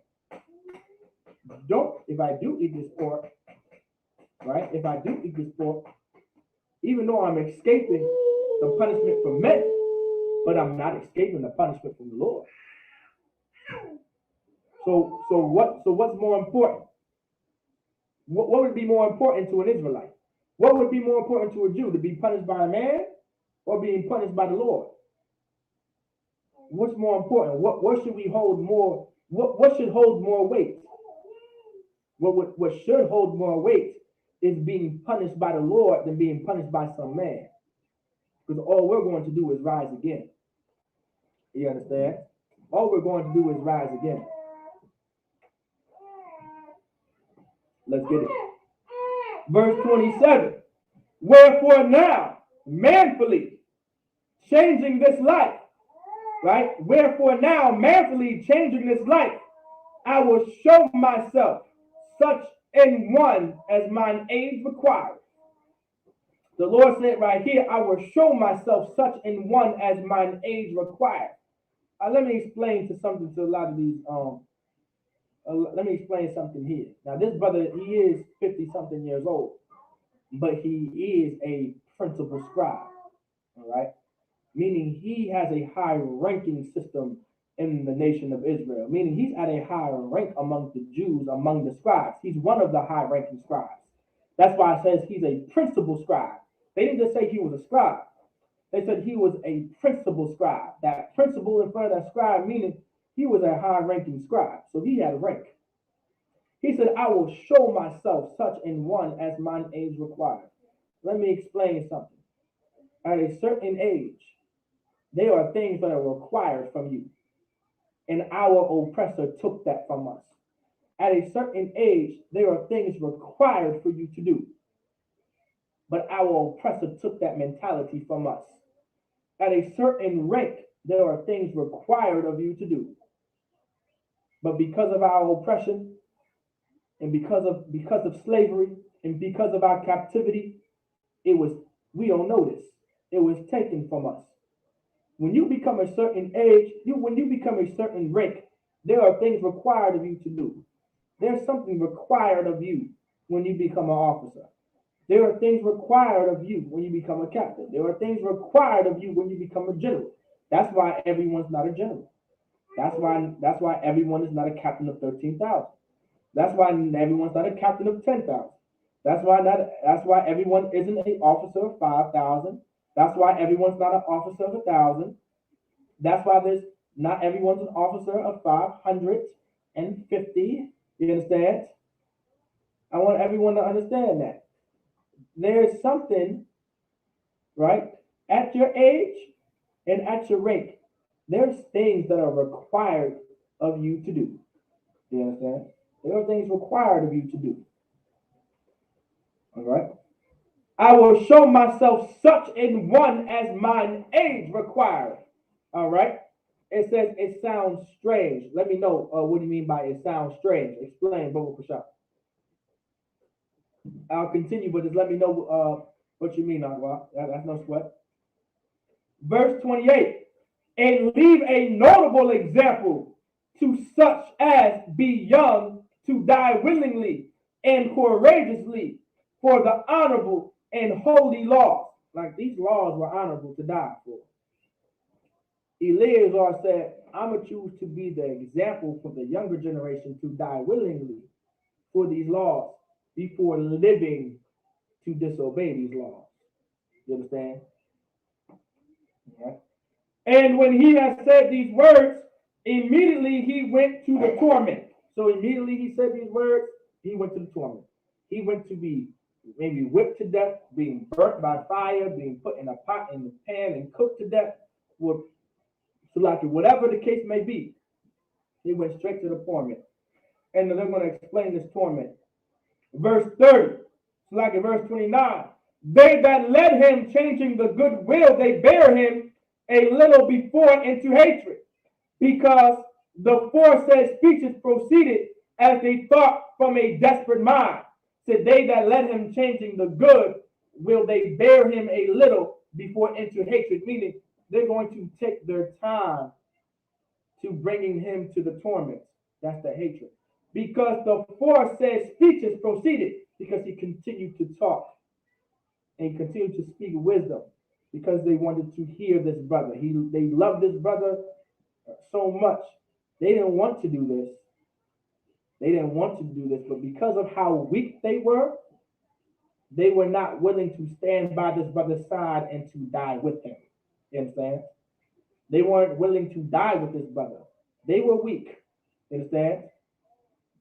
do eat this pork, right? If I do eat this pork, even though I'm escaping the punishment from men, but I'm not escaping the punishment from the Lord. So what's more important? What would be more important to an Israelite? What would be more important to a Jew, to be punished by a man or being punished by the Lord? What's more important? What should we hold more? What should hold more weight? What should hold more weight is being punished by the Lord than being punished by some man. Because all we're going to do is rise again. You understand? All we're going to do is rise again. Let's get it. Verse 27. Wherefore now, manfully changing this life, right? Wherefore now, manfully changing this life, I will show myself such an one as mine age requires. The Lord said right here, I will show myself such in one as mine age requires. Let me explain to a lot of these. Let me explain something here. Now, this brother, he is 50-something years old, but he is a principal scribe, all right? Meaning he has a high ranking system in the nation of Israel, meaning he's at a higher rank among the Jews, among the scribes. He's one of the high ranking scribes. That's why it says he's a principal scribe. They didn't just say he was a scribe. They said he was a principal scribe. That principal in front of that scribe, meaning he was a high ranking scribe. So he had rank. He said, I will show myself such in one as mine age requires. Let me explain something. At a certain age, there are things that are required from you. And our oppressor took that from us. At a certain age, there are things required for you to do. But our oppressor took that mentality from us. At a certain rank, there are things required of you to do. But because of our oppression, and because of slavery, and because of our captivity, we don't know this. It was taken from us. When you become a certain age, when you become a certain rank, there are things required of you to do. There's something required of you when you become an officer. There are things required of you when you become a captain. There are things required of you when you become a general. That's why everyone's not a general. That's why everyone is not a captain of 13,000. That's why everyone's not a captain of 10,000. That's why everyone isn't an officer of 5,000. That's why everyone's not an officer of 1,000. That's why not everyone's an officer of 550. You understand? I want everyone to understand that. There's something, right, at your age and at your rank, there's things that are required of you to do. You understand? There are things required of you to do. All right? I will show myself such in one as mine age requires. All right? It says it sounds strange. Let me know what do you mean by it sounds strange. Explain, Brother Prashad. I'll continue, but just let me know what you mean, Agua. That's no sweat. Verse 28. And leave a notable example to such as be young to die willingly and courageously for the honorable and holy laws. Like these laws were honorable to die for. Eleazar said, I'm going to choose to be the example for the younger generation to die willingly for these laws before living to disobey these laws. You understand? Yeah. And when he had said these words, immediately he went to the torment. So immediately he said these words, he went to the torment. He went to be maybe whipped to death, being burnt by fire, being put in a pot in the pan and cooked to death, so like whatever the case may be. He went straight to the torment. And then I'm going to explain this torment. Verse 30, like in verse 29, they that led him changing the good will, they bear him a little before into hatred, because the foresaid speeches proceeded as they thought from a desperate mind. Said they that led him changing the good will, they bear him a little before into hatred, meaning they're going to take their time to bringing him to the torment. That's the hatred. Because the foresaid speeches proceeded, because he continued to talk and continued to speak wisdom, because they wanted to hear this brother. They loved this brother so much. They didn't want to do this. But because of how weak they were not willing to stand by this brother's side and to die with him. You understand? They weren't willing to die with this brother. They were weak. You understand?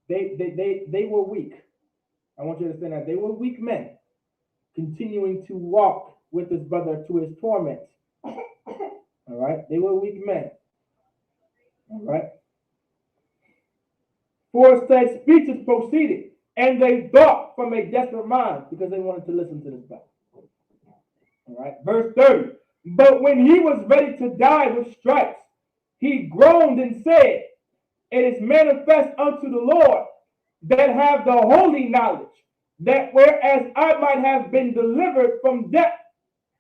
They were weak. I want you to understand that they were weak men, continuing to walk with this brother to his torment. All right? They were weak men. All right? Foresaid speeches proceeded, and they thought from a desperate mind, because they wanted to listen to this brother. All right? Verse 30. But when he was ready to die with stripes, he groaned and said, it is manifest unto the Lord that have the holy knowledge, that whereas I might have been delivered from death,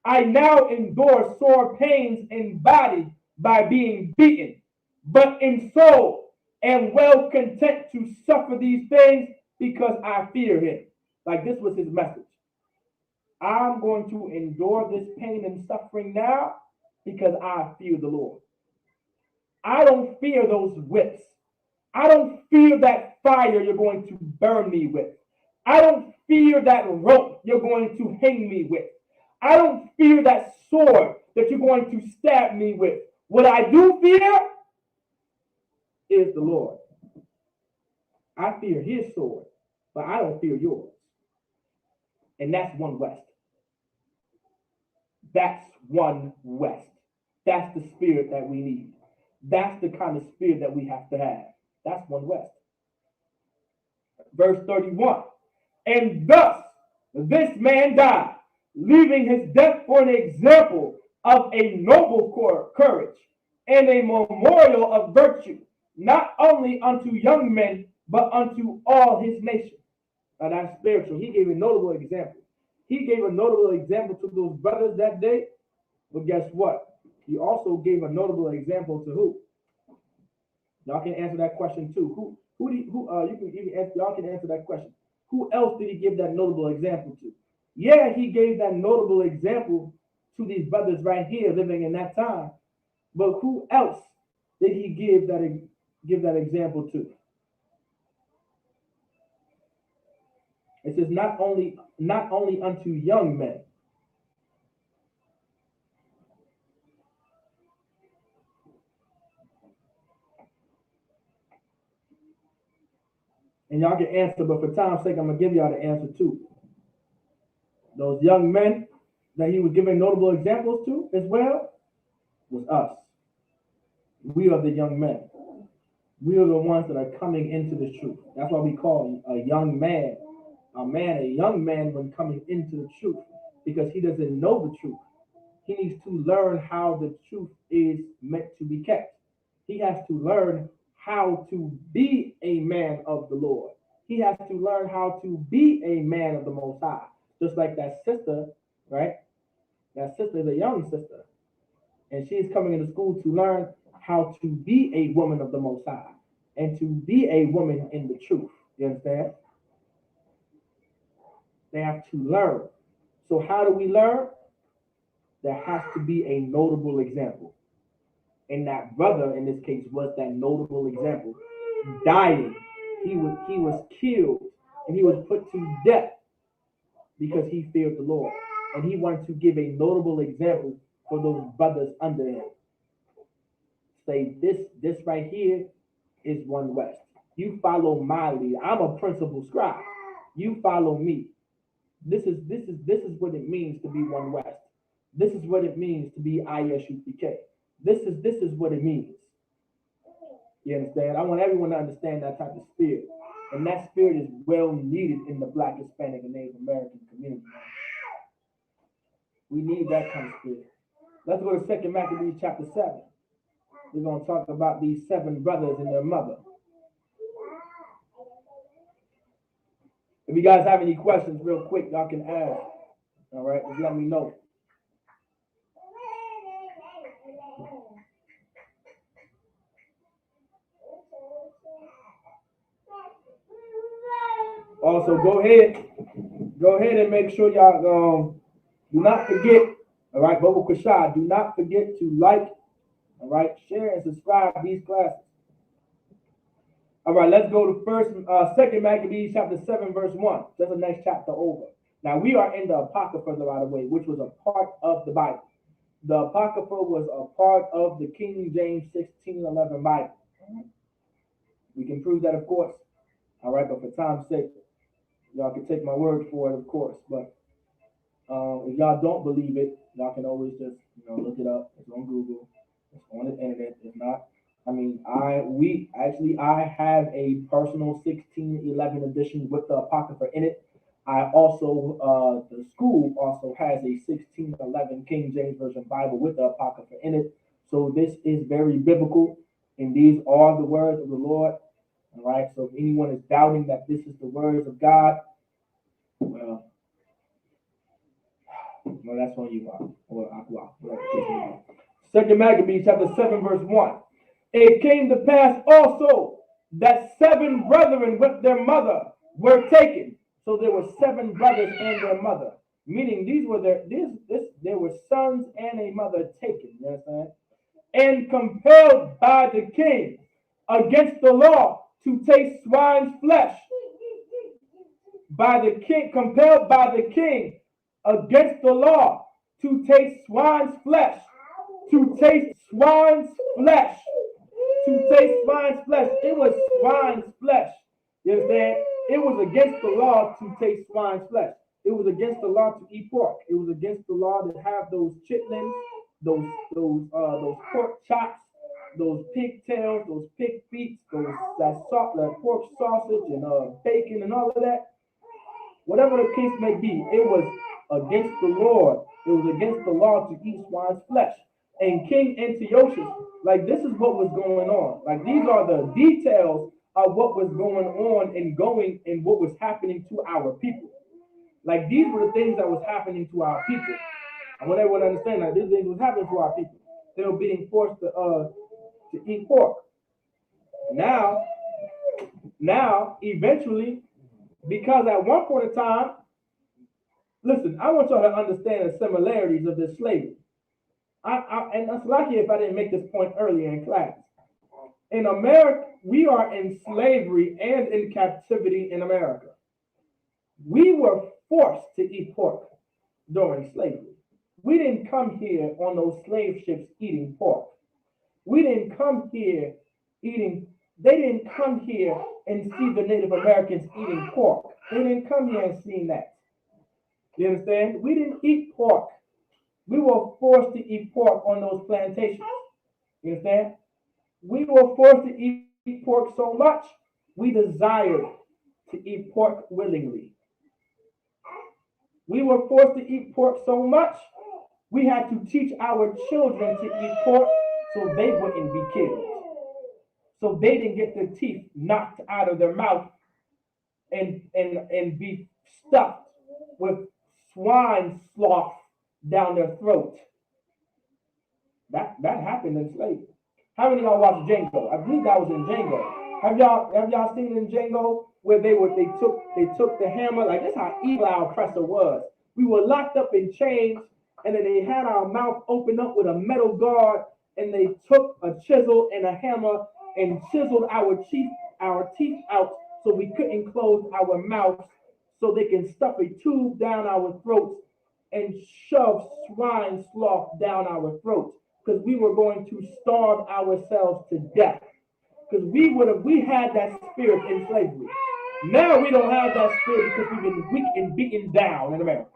I now endure sore pains in body by being beaten, but in soul am well content to suffer these things because I fear him. Like this was his message. I'm going to endure this pain and suffering now because I fear the Lord. I don't fear those whips. I don't fear that fire you're going to burn me with. I don't fear that rope you're going to hang me with. I don't fear that sword that you're going to stab me with. What I do fear is the Lord. I fear his sword, but I don't fear yours. And that's one West. That's one West. That's the spirit that we need. That's the kind of spirit that we have to have. That's one West. Verse 31. And thus this man died, leaving his death for an example of a noble courage and a memorial of virtue, not only unto young men, but unto all his nation. Now that's spiritual. He gave a notable example. He gave a notable example to those brothers that day. But guess what? He also gave a notable example to who? Y'all can answer that question too. Y'all can answer that question. Who else did he give that notable example to? Yeah, he gave that notable example to these brothers right here living in that time. But who else did he give that example to? It says not only unto young men. And y'all can answer, but for time's sake, I'm gonna give y'all the answer too. Those young men that he was giving notable examples to as well was us. We are the young men. We are the ones that are coming into the truth. That's why we call a young man a young man when coming into the truth, because he doesn't know the truth. He needs to learn how the truth is meant to be kept. He has to learn how to be a man of the Lord. He has to learn how to be a man of the Most High. Just like that sister, right? That sister is a young sister. And she's coming into school to learn how to be a woman of the Most High and to be a woman in the truth. You understand? They have to learn. So how do we learn? There has to be a notable example. And that brother in this case was that notable example. Dying. He was killed and he was put to death because he feared the Lord. And he wanted to give a notable example for those brothers under him. Say this right here is one West. You follow my lead. I'm a principal scribe. You follow me. This is what it means to be one West. This is what it means to be ISUPK. This is what it means. You understand? I want everyone to understand that type of spirit. And that spirit is well needed in the Black, Hispanic, and Native American community. We need that kind of spirit. Let's go to 2 Maccabees chapter 7. We're going to talk about these 7 brothers and their mother. If you guys have any questions real quick, y'all can ask. All right, just let me know. Also, go ahead and make sure y'all do not forget, all right, Bobo Kwashad, do not forget to like, all right, share and subscribe to these classes. All right, let's go to 2 Maccabees chapter 7, verse 1. That's the next chapter over. Now, we are in the Apocrypha, by the way, which was a part of the Bible. The Apocrypha was a part of the King James 1611 Bible. We can prove that, of course. All right, but for time's sake, y'all can take my word for it, of course. But if y'all don't believe it, y'all can always just look it up. It's on Google. It's on the internet. If not, I mean, I have a personal 1611 edition with the Apocrypha in it. I also, the school also has a 1611 King James Version Bible with the Apocrypha in it. So this is very biblical, and these are the words of the Lord. All right. So if anyone is doubting that this is the words of God, Well, that's on you. Second Maccabees chapter 7 verse 1. It came to pass also that 7 brethren with their mother were taken. So there were 7 brothers and their mother, meaning there were sons and a mother taken. You understand? And compelled by the king against the law to taste swine's flesh. By the king, compelled by the king against the law to taste swine's flesh. To taste swine's flesh. To taste swine's flesh. It was swine's flesh. You understand? It was against the law to taste swine's flesh. It was against the law to eat pork. It was against the law to have those chitlins, those pork chops, those pigtails, those pig feet, that pork sausage and bacon and all of that. Whatever the case may be, it was against the Lord. It was against the law to eat swine's flesh. And King Antiochus, like this is what was going on. Like these are the details of what was going on and what was happening to our people. Like these were the things that was happening to our people. I want everyone to understand that these things was happening to our people. They were being forced to eat pork. Now, eventually, because at one point in time, listen, I want y'all to understand the similarities of this slavery. And it's lucky if I didn't make this point earlier in class. In America, we are in slavery and in captivity in America. We were forced to eat pork during slavery. We didn't come here on those slave ships eating pork. We didn't come here eating, they didn't come here and see the Native Americans eating pork. They didn't come here and see that. You understand? We didn't eat pork. We were forced to eat pork on those plantations. You understand? We were forced to eat pork so much, we desired to eat pork willingly. We were forced to eat pork so much, we had to teach our children to eat pork so they wouldn't be killed. So they didn't get their teeth knocked out of their mouth and be stuffed with swine slough down their throat. That happened in slavery. How many of y'all watched Django? I believe that was in Django. Have y'all seen in Django where they took the hammer? Like that's how evil our oppressor was. We were locked up in chains, and then they had our mouth opened up with a metal guard, and they took a chisel and a hammer and chiseled our teeth out so we couldn't close our mouths, so they can stuff a tube down our throats and shove swine slough down our throats, because we were going to starve ourselves to death. Because we had that spirit in slavery. Now we don't have that spirit because we've been weak and beaten down in America.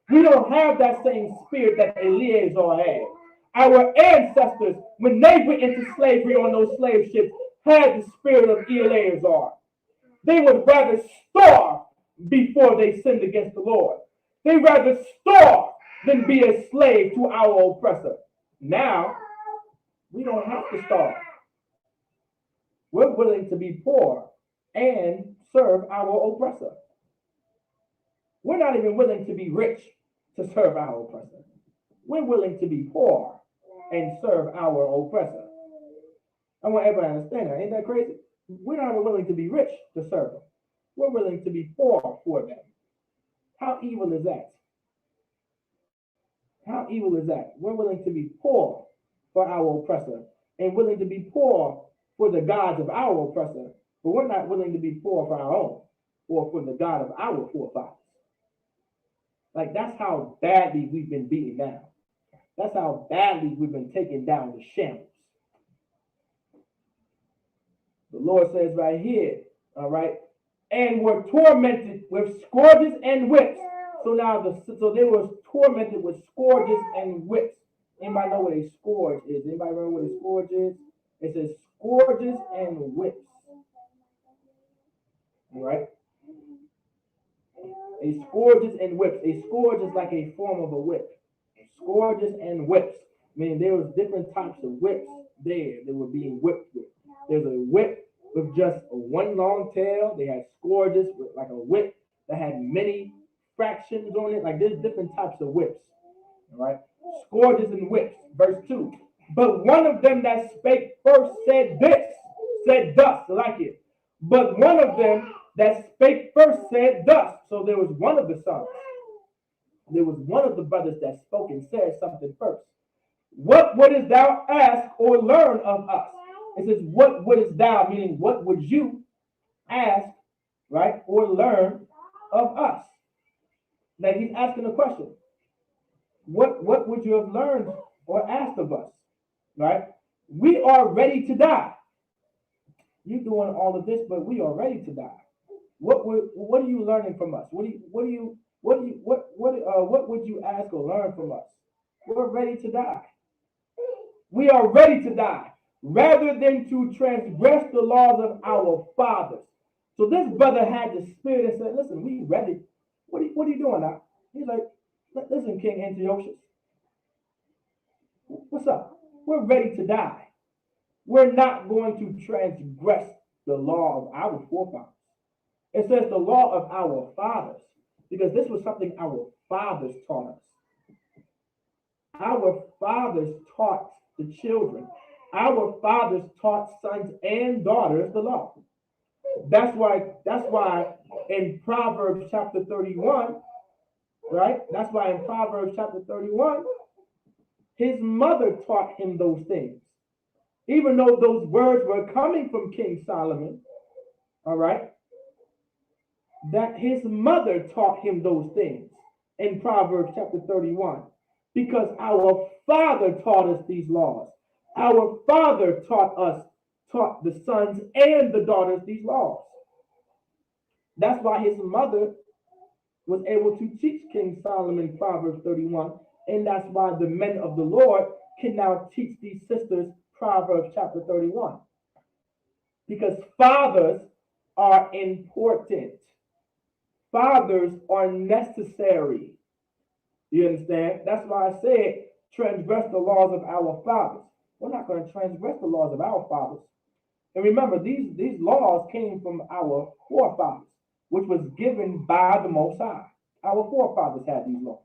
We don't have that same spirit that Eleazar had. Our ancestors, when they went into slavery on those slave ships, had the spirit of Eleazar. They would rather starve before they sinned against the Lord. They rather starve than be a slave to our oppressor. Now, we don't have to starve. We're willing to be poor and serve our oppressor. We're not even willing to be rich to serve our oppressor. We're willing to be poor and serve our oppressor. I want everybody to understand that. Ain't that crazy? We're not even willing to be rich to serve them. We're willing to be poor for them. How evil is that? How evil is that? We're willing to be poor for our oppressor and willing to be poor for the gods of our oppressor, but we're not willing to be poor for our own or for the God of our forefathers. Like that's how badly we've been beaten down. That's how badly we've been taken down to shambles. The Lord says right here, all right, and were tormented with scourges and whips. So they were tormented with scourges and whips. Anybody know what a scourge is? Anybody remember what a scourge is? It says scourges and whips. All right? A scourges and whips. A scourge is like a form of a whip. Scourges and whips. Meaning there was different types of whips there that were being whipped with. There's a whip with just one long tail. They had scourges with like a whip that had many fractions on it. Like there's different types of whips. All right. Scourges and whips. Verse 2. But one of them that spake first said thus, I like it. But one of them that spake first said thus. So there was one of the sons. There was one of the brothers that spoke and said something first. What wouldst thou ask or learn of us? It says, what wouldst thou, meaning what would you ask, right, or learn of us? Now he's asking a question. What would you have learned or asked of us? Right? We are ready to die. You're doing all of this, but we are ready to die. What are you learning from us? What would you ask or learn from us? We're ready to die. We are ready to die, rather than to transgress the laws of our fathers. So this brother had the spirit and said, listen, we ready. What are you doing now? He's like, listen, King Antiochus, what's up? We're ready to die. We're not going to transgress the law of our forefathers. It says the law of our fathers, because this was something our fathers taught us. Our fathers taught the children. Our fathers taught sons and daughters the law. That's why in Proverbs chapter 31, right? That's why in Proverbs chapter 31, his mother taught him those things. Even though those words were coming from King Solomon, all right, that his mother taught him those things in Proverbs chapter 31, because our father taught us these laws. Our father taught the sons and the daughters these laws. That's why his mother was able to teach King Solomon Proverbs 31, and that's why the men of the Lord can now teach these sisters Proverbs chapter 31. Because fathers are important. Fathers are necessary. You understand? That's why I said transgress the laws of our fathers. We're not going to transgress the laws of our fathers. And remember, these laws came from our forefathers, which was given by the Most High. Our forefathers had these laws.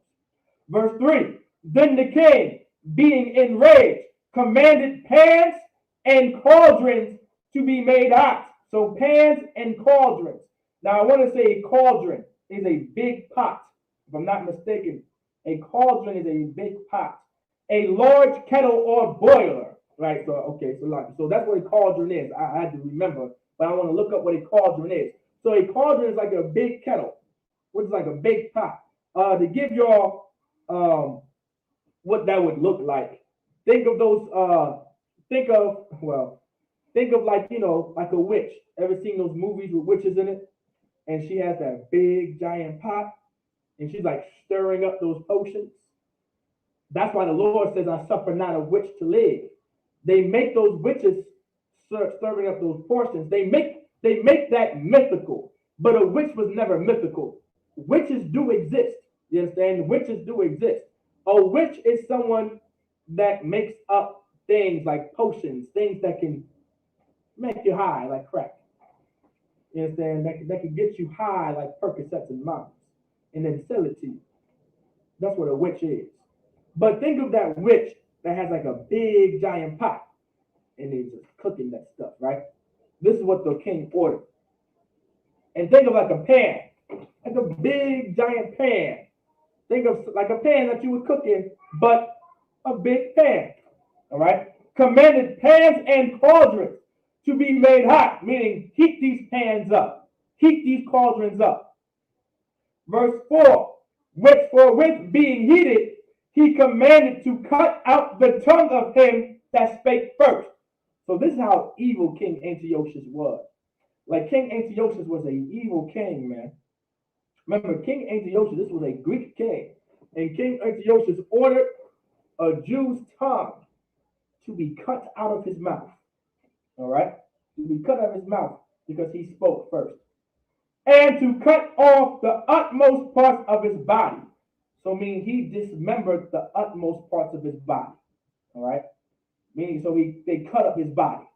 Verse 3, then the king, being enraged, commanded pans and cauldrons to be made hot. So pans and cauldrons. Now I want to say a cauldron is a big pot. If I'm not mistaken, a cauldron is a big pot. A large kettle or boiler. Right? So okay, so that's what a cauldron is. I had to remember, but I want to look up what a cauldron is. So a cauldron is like a big kettle, which is like a big pot. To give y'all what that would look like. Think of those, think of like, like a witch. Ever seen those movies with witches in it? And she has that big giant pot and she's like stirring up those potions. That's why the Lord says, I suffer not a witch to live. They make those witches stirring up those portions. They make that mythical, but a witch was never mythical. Witches do exist. You understand? Witches do exist. A witch is someone that makes up things like potions, things that can make you high like crack. You understand? That can get you high like Percocets and Mounts, and then sell it to you. That's what a witch is. But think of that witch that has like a big giant pot, and they're just cooking that stuff, right? This is what the king ordered. And think of like a pan, like a big giant pan. Think of like a pan that you would cook in, but a big pan, all right? Commanded pans and cauldrons to be made hot, meaning heat these pans up, heat these cauldrons up. Verse 4, with being heated, he commanded to cut out the tongue of him that spake first. So this is how evil King Antiochus was. Like King Antiochus was an evil king, man. Remember, King Antiochus, this was a Greek king. And King Antiochus ordered a Jew's tongue to be cut out of his mouth. All right? To be cut out of his mouth because he spoke first. And to cut off the utmost parts of his body. So meaning he dismembered the utmost parts of his body. All right? Meaning so they cut up his body.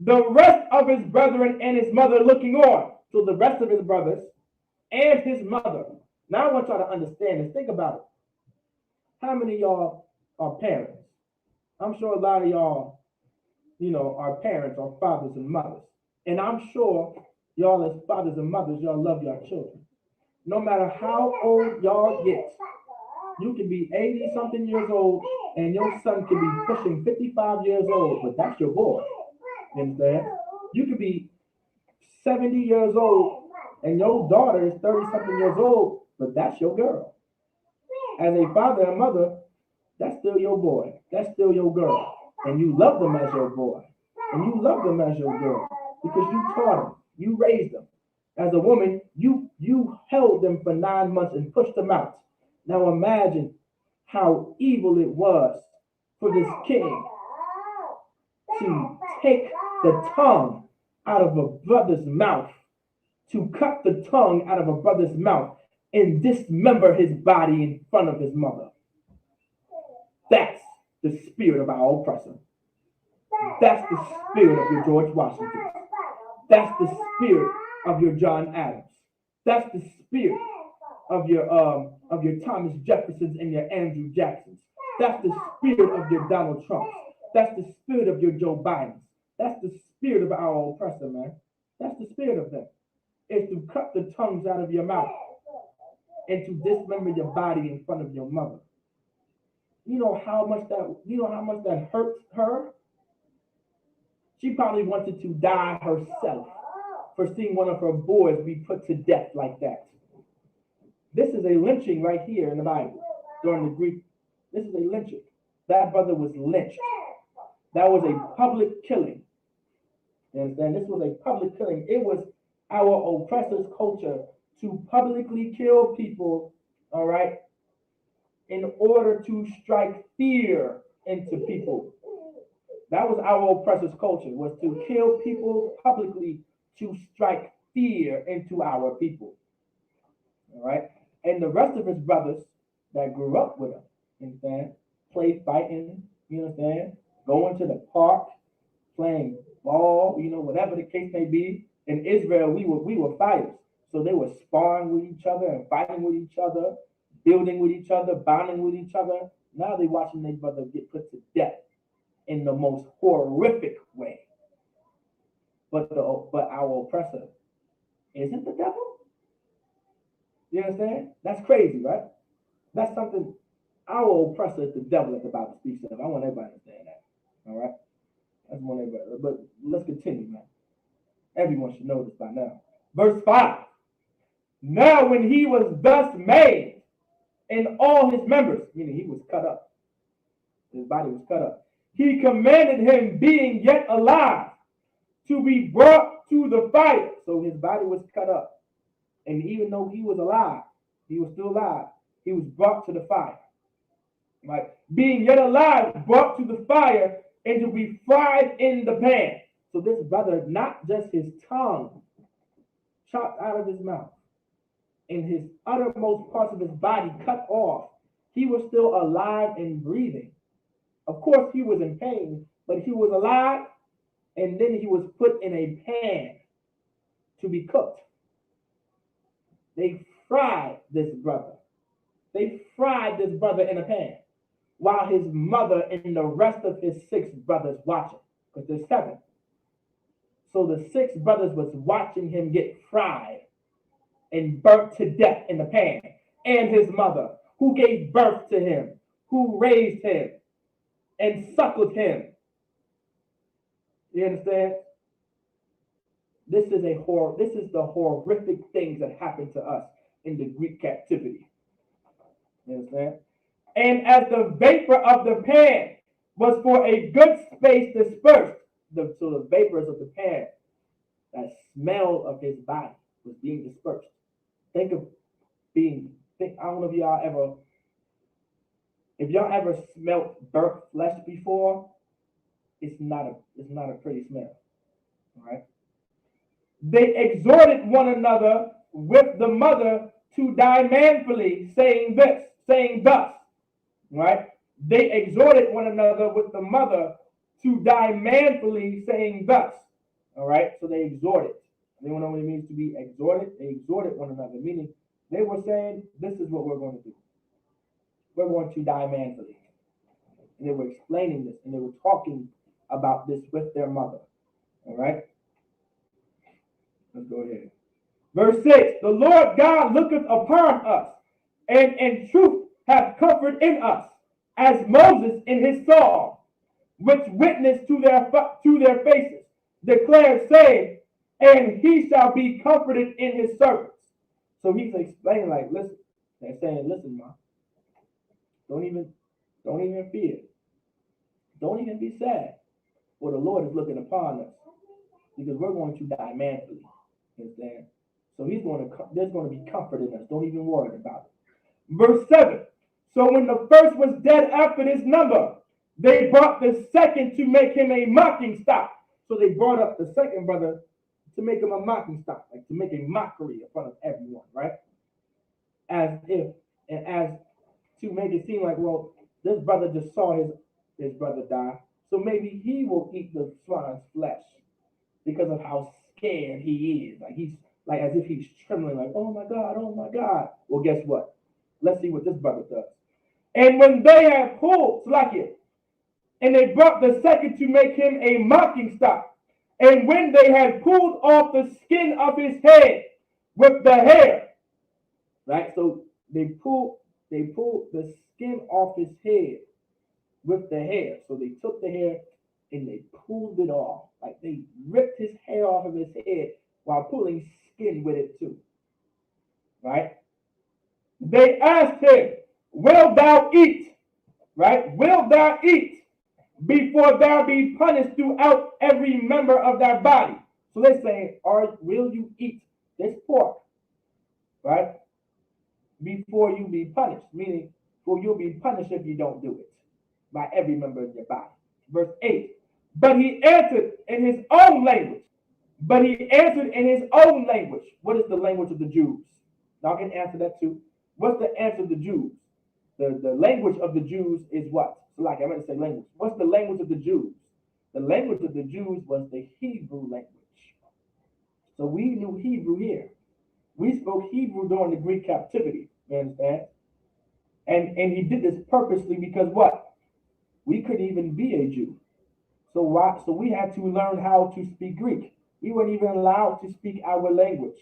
The rest of his brethren and his mother looking on. So the rest of his brothers and his mother Now I want y'all to understand this. Think about it. How many of y'all are parents? I'm sure a lot of y'all, are parents or fathers and mothers. And I'm sure y'all as fathers and mothers, y'all love your children. No matter how old y'all get, you can be 80 something years old and your son can be pushing 55 years old, but that's your boy. You understand? You could be 70 years old and your daughter is 30 something years old, but that's your girl. As a father and mother, that's still your boy. That's still your girl. And you love them as your boy. And you love them as your girl because you taught them. You raised them. As a woman, you held them for 9 months and pushed them out. Now imagine how evil it was for this king to take the tongue out of a brother's mouth, to cut the tongue out of a brother's mouth and dismember his body in front of his mother. That's the spirit of our oppressor. That's the spirit of your George Washington. That's the spirit of your John Adams. That's the spirit of your Thomas Jeffersons and your Andrew Jacksons. That's the spirit of your Donald Trumps. That's the spirit of your Joe Bidens. That's the spirit of our oppressor, man. That's the spirit of them. Is to cut the tongues out of your mouth and to dismember your body in front of your mother. You know how much that hurts her? She probably wanted to die herself for seeing one of her boys be put to death like that. This is a lynching right here in the Bible during the Greek. This is a lynching. That brother was lynched. That was a public killing. You understand? This was a public killing. It was our oppressor's culture to publicly kill people, all right, in order to strike fear into people. That was our oppressor's culture, was to kill people publicly to strike fear into our people. All right? And the rest of his brothers that grew up with him, you understand, played fighting, you understand, going to the park, playing ball, whatever the case may be. In Israel, we were fighters. So they were sparring with each other and fighting with each other, building with each other, bonding with each other. Now they're watching their brother get put to death in the most horrific way. But our oppressor isn't the devil. You understand? That's crazy, right? That's something. Our oppressor is the devil that the Bible speaks of. I want everybody to understand that. All right? That's one everybody. But let's continue, man. Everyone should know this by now. Verse 5. Now when he was thus made in all his members, meaning he was cut up. His body was cut up. He commanded him, being yet alive, to be brought to the fire. So his body was cut up. And even though he was alive, he was still alive, he was brought to the fire. Right? Being yet alive, brought to the fire, and to be fried in the pan. So this brother, not just his tongue chopped out of his mouth, and his uttermost parts of his body cut off, he was still alive and breathing. Of course, he was in pain, but he was alive, and then he was put in a pan to be cooked. They fried this brother. They fried this brother in a pan while his mother and the rest of his 6 brothers watching, because there's 7. So the 6 brothers was watching him get fried and burnt to death in the pan, and his mother, who gave birth to him, who raised him and suckled him. You understand? This is the horrific things that happened to us in the Greek captivity. You understand? And as the vapor of the pan was for a good space dispersed, so the vapors of the pan, that smell of his body was being dispersed. I don't know if y'all ever smelt burnt flesh before. It's not a pretty smell. All right. They exhorted one another with the mother to die manfully, saying thus, right? They exhorted one another with the mother to die manfully, saying thus, all right? So they exhorted. Anyone know what it means to be exhorted? They exhorted one another, meaning They were saying, this is what we're going to do. We're going to die manfully. And they were explaining this, and they were talking about this with their mother. All right? Let's go ahead. Verse 6, the Lord God looketh upon us, and in truth hath comfort in us, as Moses in his psalm, which witnessed to their faces, declared, saying, and he shall be comforted in his servants. So he's explaining, like, listen, they're saying, listen, Mom, don't even fear. Don't even be sad, for the Lord is looking upon us, because we're going to die manfully. Understand? So there's going to be comfort in us. Don't even worry about it. Verse 7. So when the first was dead after this number, they brought the second to make him a mocking stock. So they brought up the second brother to make him a mocking stock, like to make a mockery in front of everyone, right? As to make it seem like, well, this brother just saw his brother die, so maybe he will eat the swine's flesh because of how scared he is. Like he's like as if he's trembling, like, oh my God, oh my God. Well, guess what? Let's see what this brother does. And when they had pulled, and they brought the second to make him a mocking stock. And when they had pulled off the skin of his head with the hair, right? So they pulled the skin off his head with the hair. So they took the hair and they pulled it off. Like they ripped his hair off of his head while pulling skin with it too. Right? They asked him, will thou eat? Right? Will thou eat before thou be punished throughout every member of thy body? So they're saying, will you eat this pork? Right? Before you be punished. Meaning, for you'll be punished if you don't do it. By every member of your body. Verse 8. But he answered in his own language. What is the language of the Jews? Y'all can answer that too. What's the answer of the Jews? The language of the Jews is what? So like I'm going to say language. What's the language of the Jews? The language of the Jews was the Hebrew language. So we knew Hebrew here. We spoke Hebrew during the Greek captivity. You understand? And he did this purposely because what? We couldn't even be a Jew. So we had to learn how to speak Greek. We weren't even allowed to speak our language.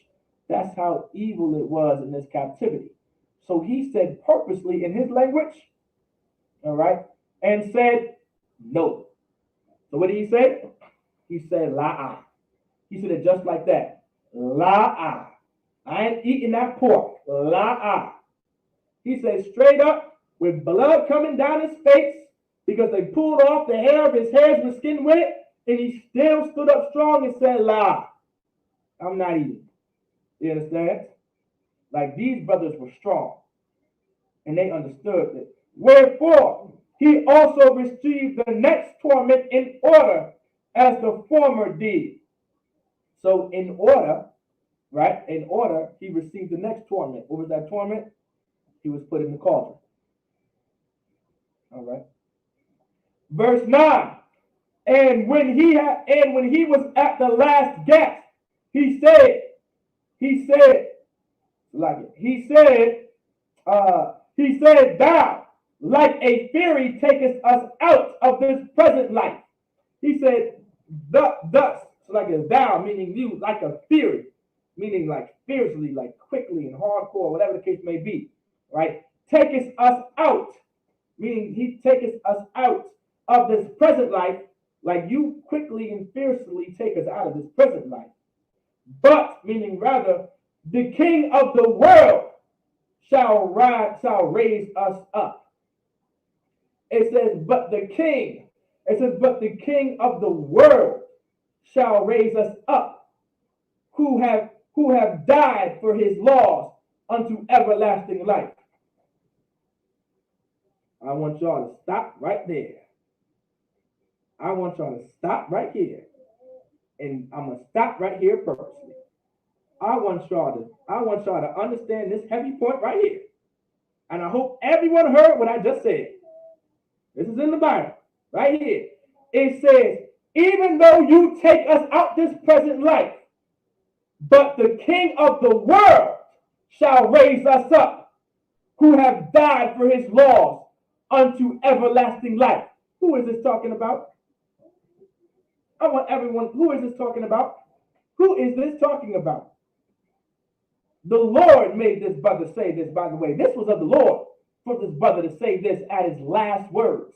That's how evil it was in this captivity. So he said purposely in his language, all right, and said no. So what did he say? He said la'ah. He said it just like that. La'ah. I ain't eating that pork. La'ah. He said straight up with blood coming down his face because they pulled off the hair of his head with skin with it, and he still stood up strong and said, la, I'm not eating. You understand? Like these brothers were strong, and they understood that. Wherefore, he also received the next torment in order as the former did. So in order, right, he received the next torment. What was that torment? He was put in the cauldron. All right. Verse 9. And when he was at the last gasp, he said, thou, like a fury, takest us out of this present life. He said, thus, so like a thou, meaning you, like a fury, meaning like fiercely, like quickly and hardcore, whatever the case may be, right? Takest us out, meaning he taketh us out of this present life, like you quickly and fiercely take us out of this present life. But, meaning rather, the king of the world shall raise us up. It says, but the king of the world shall raise us up, who have died for his laws unto everlasting life. I want y'all to stop right there. I want y'all to stop right here. And I'm going to stop right here purposely. I want y'all to understand this heavy point right here. And I hope everyone heard what I just said. This is in the Bible, right here. It says, even though you take us out this present life, but the king of the world shall raise us up, who have died for his laws unto everlasting life. Who is this talking about? I want everyone, who is this talking about? Who is this talking about? The Lord made this brother say this, by the way. This was of the Lord for this brother to say this at his last words.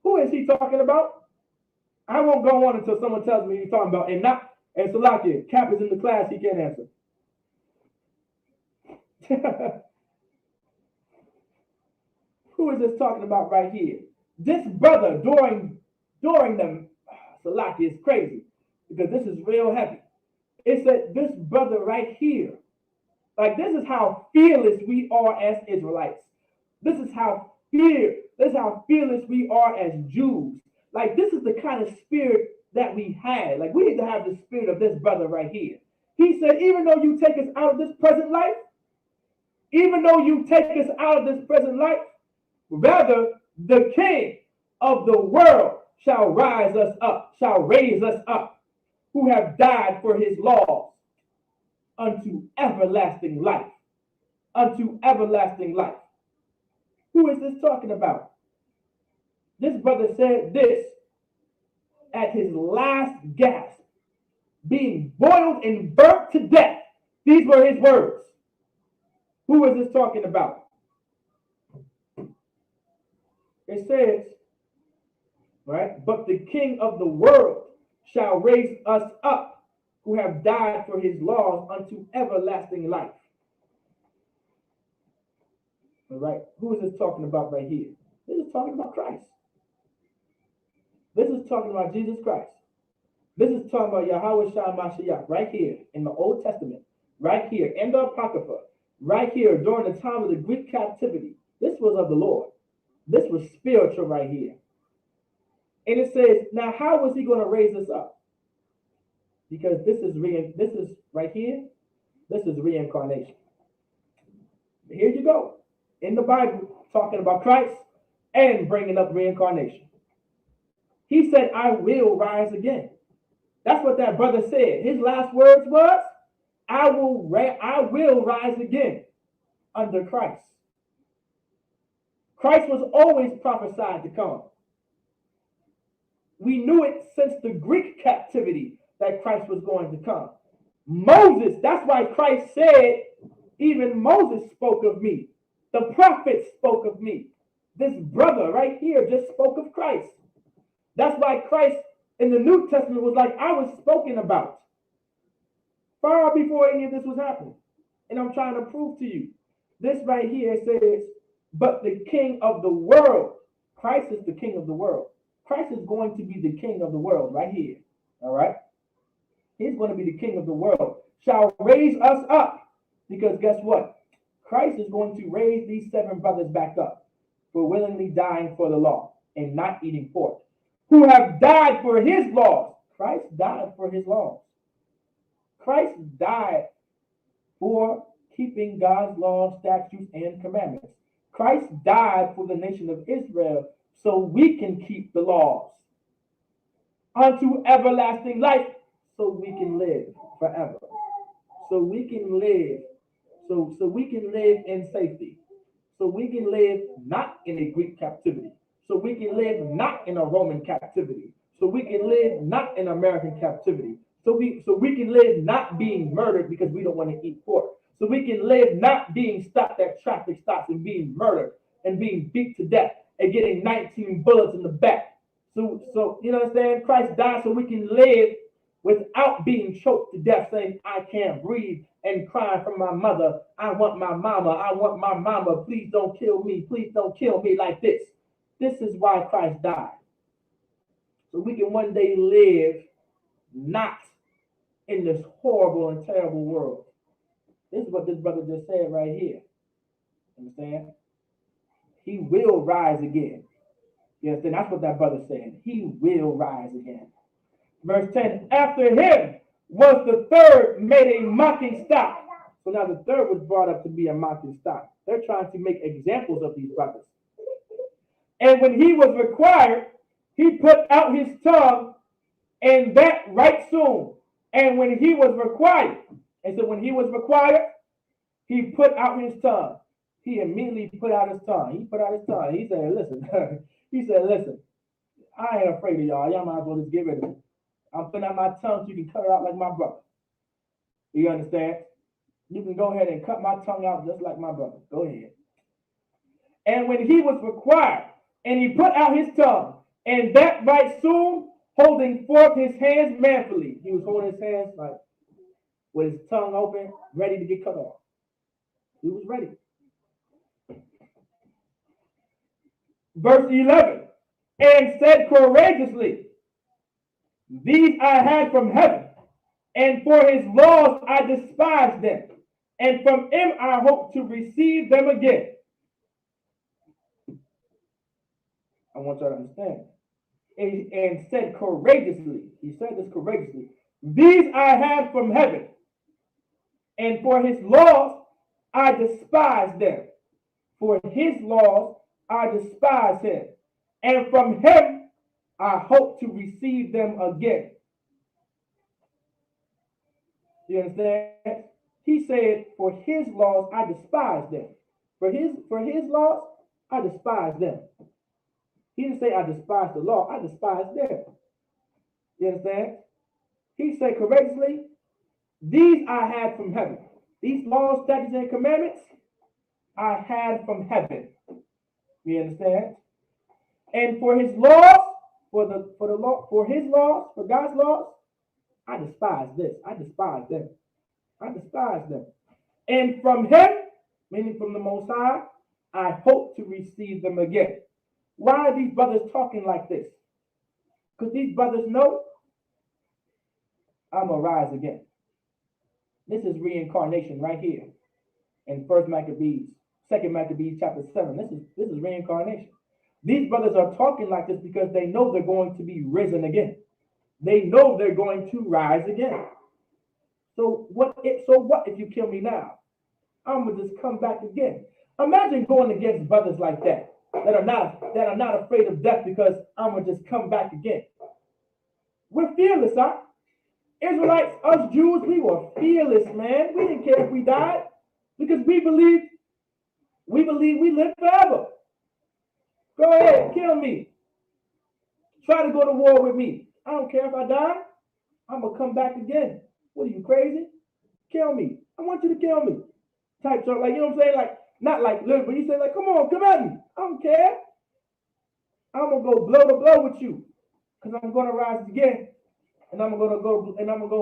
Who is he talking about? I won't go on until someone tells me he's talking about. And Salakia, Cap is in the class, he can't answer. Who is this talking about right here? This brother during the Salakia is crazy because this is real heavy. It said this brother right here, like this is how fearless we are as Israelites. This is how fearless we are as Jews. Like this is the kind of spirit that we had. Like we need to have the spirit of this brother right here. He said, even though you take us out of this present life, rather the King of the world shall raise us up, who have died for his laws unto everlasting life. Unto everlasting life. Who is this talking about? This brother said this at his last gasp, being boiled and burnt to death. These were his words. Who is this talking about? It says, right, but the King of the world shall raise us up, who have died for his laws unto everlasting life. All right, who is this talking about right here? This is talking about Christ. This is talking about Jesus Christ. This is talking about Yahweh Shah Mashiach right here in the Old Testament, right here in the Apocrypha, right here during the time of the Greek captivity. This was of the Lord. This was spiritual right here. And it says, now how was he going to raise us up? Because this is right here, this is reincarnation. Here you go. In the Bible, talking about Christ and bringing up reincarnation. He said, I will rise again. That's what that brother said. His last words was, I will rise again under Christ. Christ was always prophesied to come. We knew it since the Greek captivity that Christ was going to come. Moses, that's why Christ said, even Moses spoke of me. The prophets spoke of me. This brother right here just spoke of Christ. That's why Christ in the New Testament was like, I was spoken about far before any of this was happening. And I'm trying to prove to you. This right here says, but the King of the world, Christ is the King of the world. Christ is going to be the King of the world right here. All right? He's going to be the King of the world. Shall raise us up. Because guess what? Christ is going to raise these 7 brothers back up for willingly dying for the law and not eating pork, who have died for his laws. Christ died for his laws. Christ died for keeping God's laws, statutes, and commandments. Christ died for the nation of Israel so we can keep the laws unto everlasting life, so we can live forever. So we can live. So we can live in safety. So we can live not in a Greek captivity. So we can live not in a Roman captivity. So we can live not in American captivity. So we can live not being murdered because we don't want to eat pork. So we can live not being stopped at traffic stops and being murdered and being beat to death and getting 19 bullets in the back. So you understand? Christ died so we can live without being choked to death, saying, I can't breathe, and crying from my mother, I want my mama, please don't kill me like this. This is why Christ died. So we can one day live not in this horrible and terrible world. This is what this brother just said right here. Understand? He will rise again. You understand? That's what that brother said. He will rise again. Verse 10, after him was the third made a mocking stock. So now the third was brought up to be a mocking stock. They're trying to make examples of these brothers. And when he was required, he put out his tongue, and that right soon. And when he was required, and so when he was required, he put out his tongue. He immediately put out his tongue. He put out his tongue. He said, listen, he said, listen, I ain't afraid of y'all. Y'all might as well just get rid of it. I'm putting out my tongue so you can cut it out like my brother. You understand? You can go ahead and cut my tongue out just like my brother. Go ahead. And when he was required, and he put out his tongue, and that right soon, holding forth his hands manfully. He was holding his hands like with his tongue open, ready to get cut off. He was ready. Verse 11, and said courageously, these I had from heaven, and for his laws I despised them, and from him I hope to receive them again. I want you to understand. And said courageously, he said this courageously, these I had from heaven, and for his laws I despise them. For his laws I despise him, and from him I hope to receive them again. You understand? He said, for his laws I despise them. For his laws I despise them. He didn't say I despise the law, I despise them. You understand? He said courageously, these I had from heaven. These laws, statutes, and commandments I had from heaven. You understand? And for his laws, for his laws, for God's laws, I despise this. I despise them. I despise them. And from him, meaning from the Most High, I hope to receive them again. Why are these brothers talking like this? Because these brothers know I'm going to rise again. This is reincarnation right here in 2 Maccabees chapter 7. This is reincarnation. These brothers are talking like this because they know they're going to be risen again. They know they're going to rise again. So what if you kill me now? I'm going to just come back again. Imagine going against brothers like that are not afraid of death because I'm going to just come back again. We're fearless, huh? Israelites, us Jews, we were fearless, man. We didn't care if we died because we believe we live forever. Go ahead, kill me. Try to go to war with me. I don't care if I die. I'm going to come back again. What are you, crazy? Kill me. I want you to kill me. Type stuff, like, you know what I'm saying? Like, not like little, but you say, like, come on, come at me. I don't care. I'm going to go blow to blow with you because I'm going to rise again. And I'm gonna go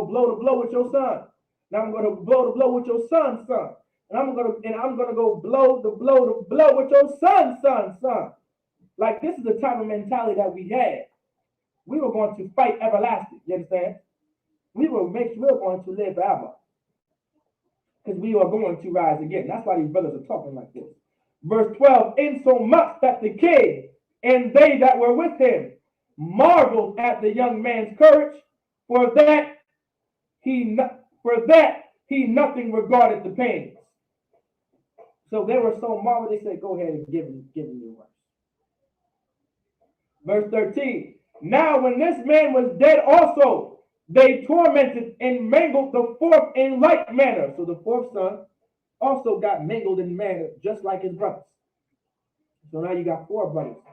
blow to blow with your son. And I'm gonna blow to blow with your son's son. And I'm gonna go blow to blow with your son's son. Like, this is the type of mentality that we had. We were going to fight everlasting. You understand? We were going to live forever. Because we are going to rise again. That's why these brothers are talking like this. Verse 12, insomuch that the king and they that were with him marveled at the young man's courage, for that he nothing regarded the pains. So they were so marveled, they said, go ahead and give him your words. Verse 13, now when this man was dead also, they tormented and mangled the fourth in like manner. So the fourth son also got mangled in manner, just like his brothers. So now you got four brothers.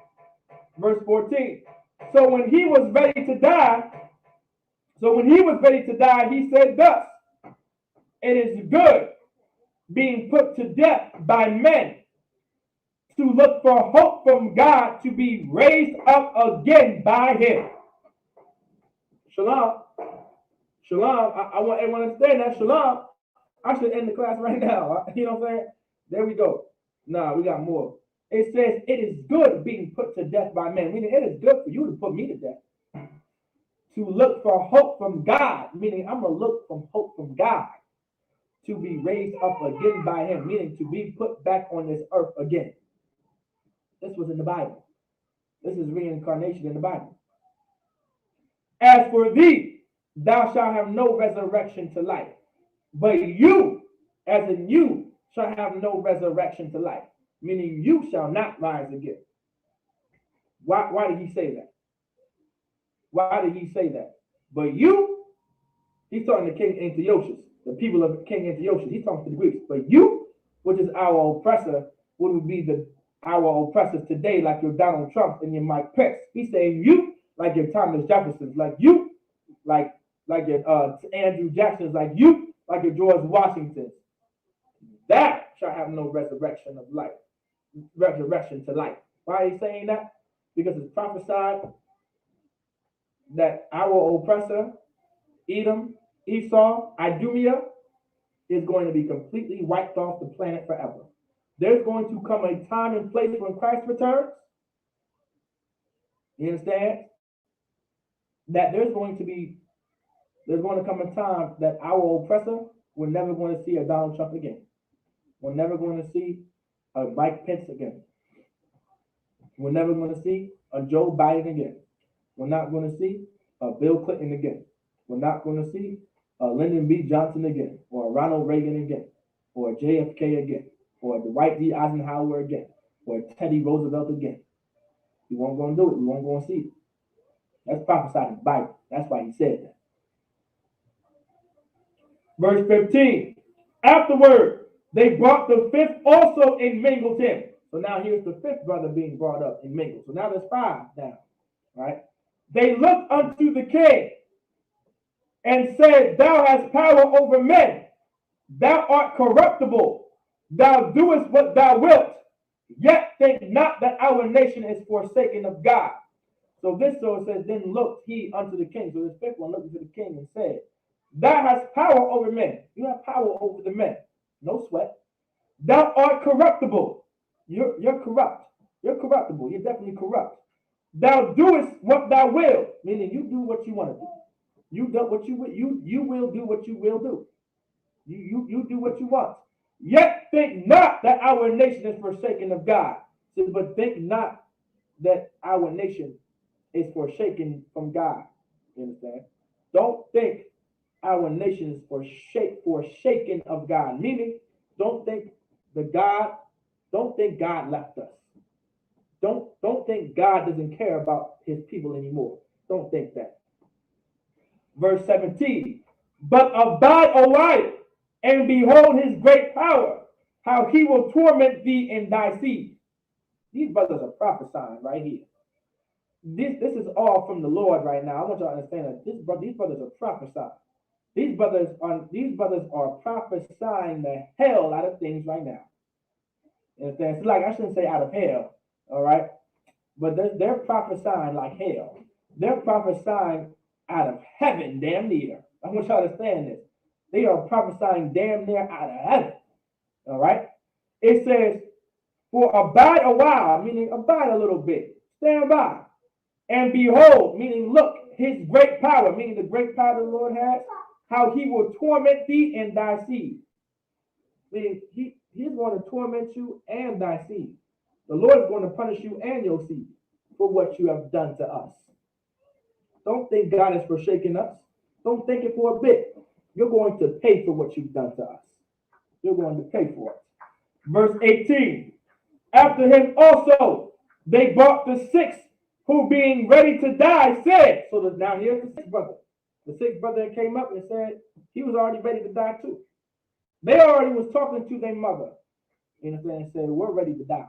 Verse 14, so when he was ready to die, he said thus, it is good being put to death by men to look for hope from God to be raised up again by him. Shalom. Shalom. I want everyone to understand that. Shalom. I should end the class right now. You know what I'm saying? There we go. Nah, we got more. It says, it is good being put to death by men. Meaning, it is good for you to put me to death. To look for hope from God. Meaning, I'm going to look for hope from God. To be raised up again by him. Meaning, to be put back on this earth again. This was in the Bible. This is reincarnation in the Bible. As for thee, thou shalt have no resurrection to life. But you, as in you, shall have no resurrection to life. Meaning you shall not rise again. Why did he say that? Why did he say that? But you, he's talking to King Antiochus, the people of King Antiochus. He's talking to the Greeks. But you which is our oppressor, would be our oppressors today, like your Donald Trump and your Mike Pence. He's saying you, like your Thomas Jeffersons, like you, like your Andrew Jacksons, like you, like your George Washingtons. That shall have no resurrection of life, resurrection to life. Why are you saying that? Because it's prophesied that our oppressor, Edom, Esau, Idumea, is going to be completely wiped off the planet forever. There's going to come a time and place when Christ returns. You understand? That there's going to come a time that our oppressor, we're never going to see a Donald Trump again. We're never going to see a Mike Pence again. We're never going to see a Joe Biden again. We're not going to see a Bill Clinton again. We're not going to see a Lyndon B. Johnson again, or a Ronald Reagan again, or a JFK again, or a Dwight D. Eisenhower again, or a Teddy Roosevelt again. We won't go and do it. We won't go and see it. That's prophesied in the Bible. That's why he said that. Verse 15. Afterward, they brought the fifth also and mingled him. So now here's the fifth brother being brought up and mingled. So now there's five now, right? They looked unto the king and said, Thou hast power over men. Thou art corruptible. Thou doest what thou wilt. Yet think not that our nation is forsaken of God. So this source says, Then looked he unto the king. So this fifth one looked unto the king and said, Thou hast power over men. You have power over the men. No sweat. Thou art corruptible. You're corrupt. You're corruptible. You're definitely corrupt. Thou doest what thou wilt, meaning you do what you want to do. You do what you will. You will do what you will do. You do what you want. Yet think not that our nation is forsaken of God. But think not that our nation is forsaken from God. You understand? Don't think our nation is forsaken of God. Meaning, don't think God left us. Don't think God doesn't care about his people anymore. Don't think that. Verse 17. But abide a while, and behold his great power, how he will torment thee and thy seed. These brothers are prophesying right here. This is all from the Lord right now. I want y'all to understand that these brothers are prophesying. These brothers are prophesying the hell out of things right now. You understand? So like, I shouldn't say out of hell, all right? But they're prophesying like hell. They're prophesying out of heaven, damn near. I want y'all to understand this. They are prophesying damn near out of heaven, all right? It says, for abide a while, meaning abide a little bit. Stand by. And behold, meaning look, his great power, meaning the great power the Lord has, how he will torment thee and thy seed. Meaning he's going to torment you and thy seed. The Lord is going to punish you and your seed for what you have done to us. Don't think God has forsaken us. Don't think it for a bit. You're going to pay for what you've done to us. You're going to pay for it. Verse 18. After him also they brought the sixth, who being ready to die said. So now here's the sixth brother. The sixth brother came up and said he was already ready to die too. They already was talking to their mother. You understand? And said, we're ready to die.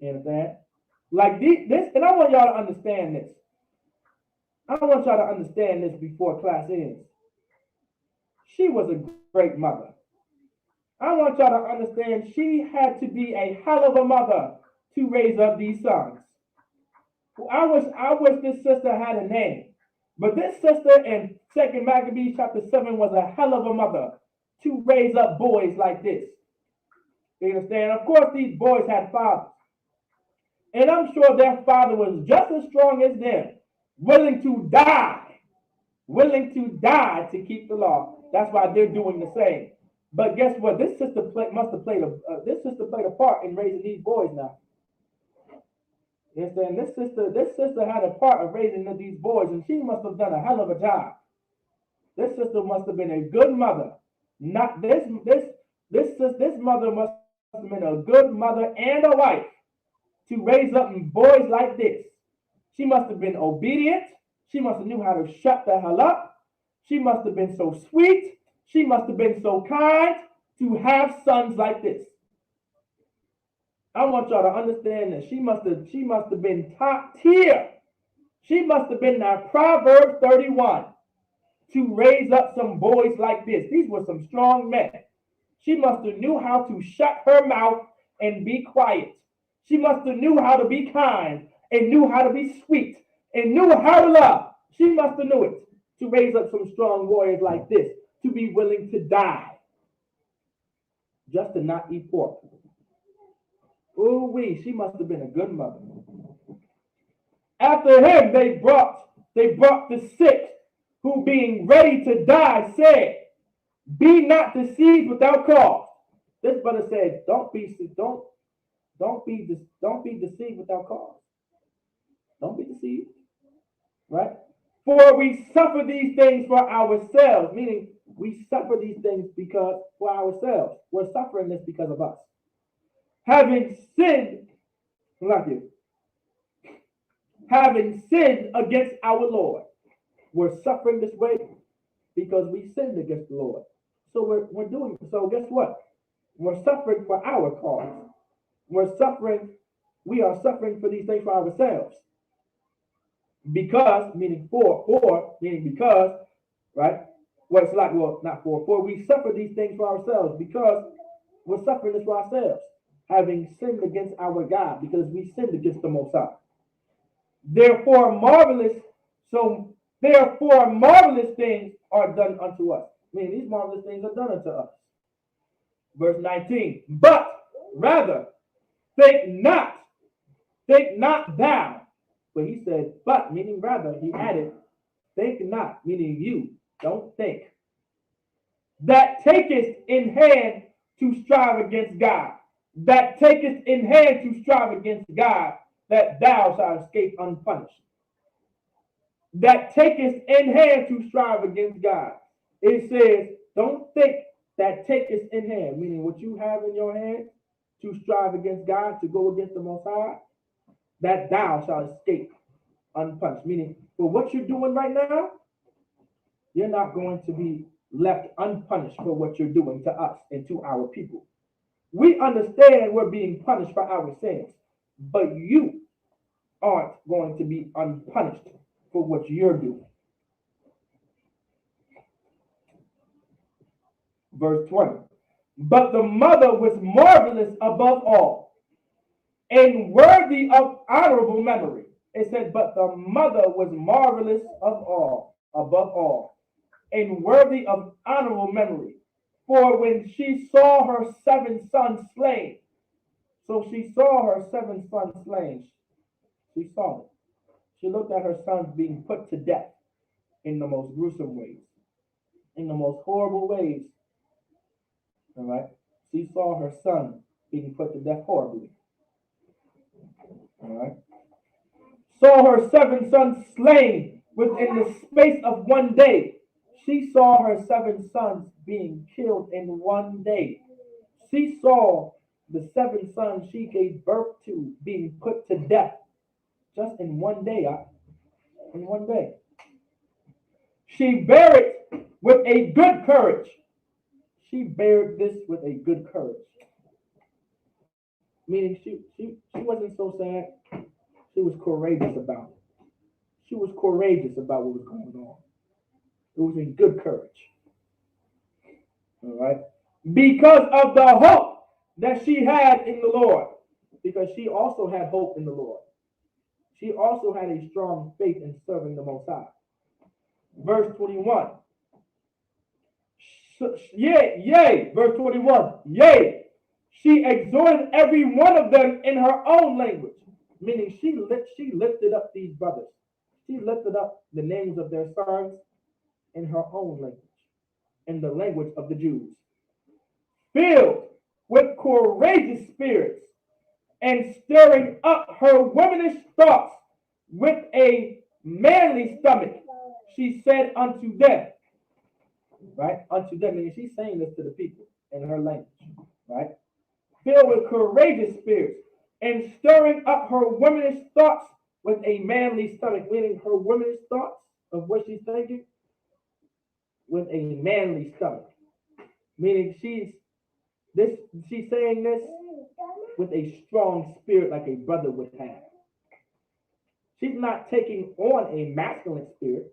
You understand? Like this, and I want y'all to understand this. I want y'all to understand this before class ends. She was a great mother. I want y'all to understand she had to be a hell of a mother to raise up these sons. I wish this sister had a name. But this sister in 2 Maccabees chapter 7 was a hell of a mother to raise up boys like this. You understand? Of course, these boys had fathers. And I'm sure their father was just as strong as them, willing to die to keep the law. That's why they're doing the same. But guess what? This sister must have played a part in raising these boys now. You understand? This sister had a part of raising these boys, and she must have done a hell of a job. This sister must have been a good mother. Not this mother must have been a good mother and a wife to raise up boys like this. She must have been obedient. She must have knew how to shut the hell up. She must have been so sweet. She must have been so kind. to have sons like this. I want y'all to understand that she must have been top tier. She must have been that Proverbs 31 to raise up some boys like this. These were some strong men. She must have knew how to shut her mouth and be quiet. She must have knew how to be kind and knew how to be sweet and knew how to love. She must have knew it to raise up some strong warriors like this, to be willing to die just to not eat pork. Ooh wee, she must have been a good mother. After him, they brought the sixth, who being ready to die said, "Be not deceived without cause." This brother said, don't be deceived without cause. Don't be deceived, right? For we suffer these things for ourselves, meaning we suffer these things because for ourselves. We're suffering this because of us. Having sinned, having sinned against our Lord. We're suffering this way because we sinned against the Lord. So we're doing it. So guess what? We're suffering for our cause. We are suffering for these things for ourselves. Because, meaning meaning because, right? Well, it's like, well, not for we suffer these things for ourselves because we're suffering this for ourselves, having sinned against our God, because we sinned against the Most High. Therefore, marvelous things are done unto us. Meaning these marvelous things are done unto us. Verse 19, but rather think not thou. But he said, but, meaning rather, he added, think not, meaning you, don't think. That takest in hand to strive against God. That takest in hand to strive against God, that thou shalt escape unpunished. That takest in hand to strive against God. It says, don't think that takest in hand, meaning what you have in your hand to strive against God, to go against the Most High, that thou shalt escape unpunished. Meaning, for what you're doing right now, you're not going to be left unpunished for what you're doing to us and to our people. We understand we're being punished for our sins, but you aren't going to be unpunished for what you're doing. Verse 20. But the mother was marvelous above all and worthy of honorable memory. It said, but the mother was marvelous above all, and worthy of honorable memory. For when she saw her 7 sons slain, so she saw her 7 sons slain. She saw it. She looked at her sons being put to death in the most gruesome ways, in the most horrible ways. All right? She saw her son being put to death horribly. All right? Saw her 7 sons slain within the space of 1 day. She saw her 7 sons being killed in 1 day. She saw the 7 sons she gave birth to being put to death just in 1 day. In 1 day. She bare it with a good courage. She bared this with a good courage. Meaning she wasn't so sad. She was courageous about it. She was courageous about what was going on. It was in good courage. All right? Because of the hope that she had in the Lord. Because she also had hope in the Lord. She also had a strong faith in serving the Most High. Verse 21. Yea, verse 21. Yea, she exhorted every one of them in her own language. Meaning she lifted up these brothers. She lifted up the names of their sons in her own language, in the language of the Jews. Filled with courageous spirits and stirring up her womanish thoughts with a manly stomach, she said unto them, right? Unto them, and she's saying this to the people in her language, right? Filled with courageous spirits and stirring up her womanish thoughts with a manly stomach, meaning her womanish thoughts of what she's thinking with a manly stomach, meaning she's This she's saying this with a strong spirit like a brother would have. She's not taking on a masculine spirit,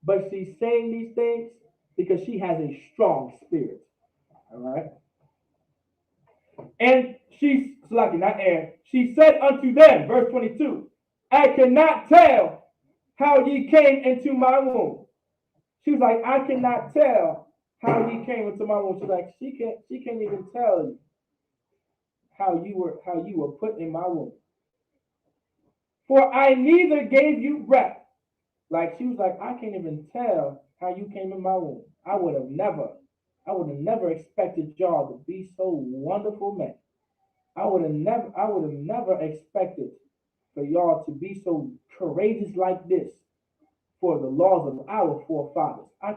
but she's saying these things because she has a strong spirit. All right. And she said unto them, verse 22, I cannot tell how ye came into my womb. She was like, I cannot tell how ye came into my womb. She's like, she can't even tell you how you were put in my womb. For I neither gave you breath. Like she was like, I can't even tell how you came in my womb. I would have never expected y'all to be so wonderful men. I would have never expected for y'all to be so courageous like this for the laws of our forefathers. I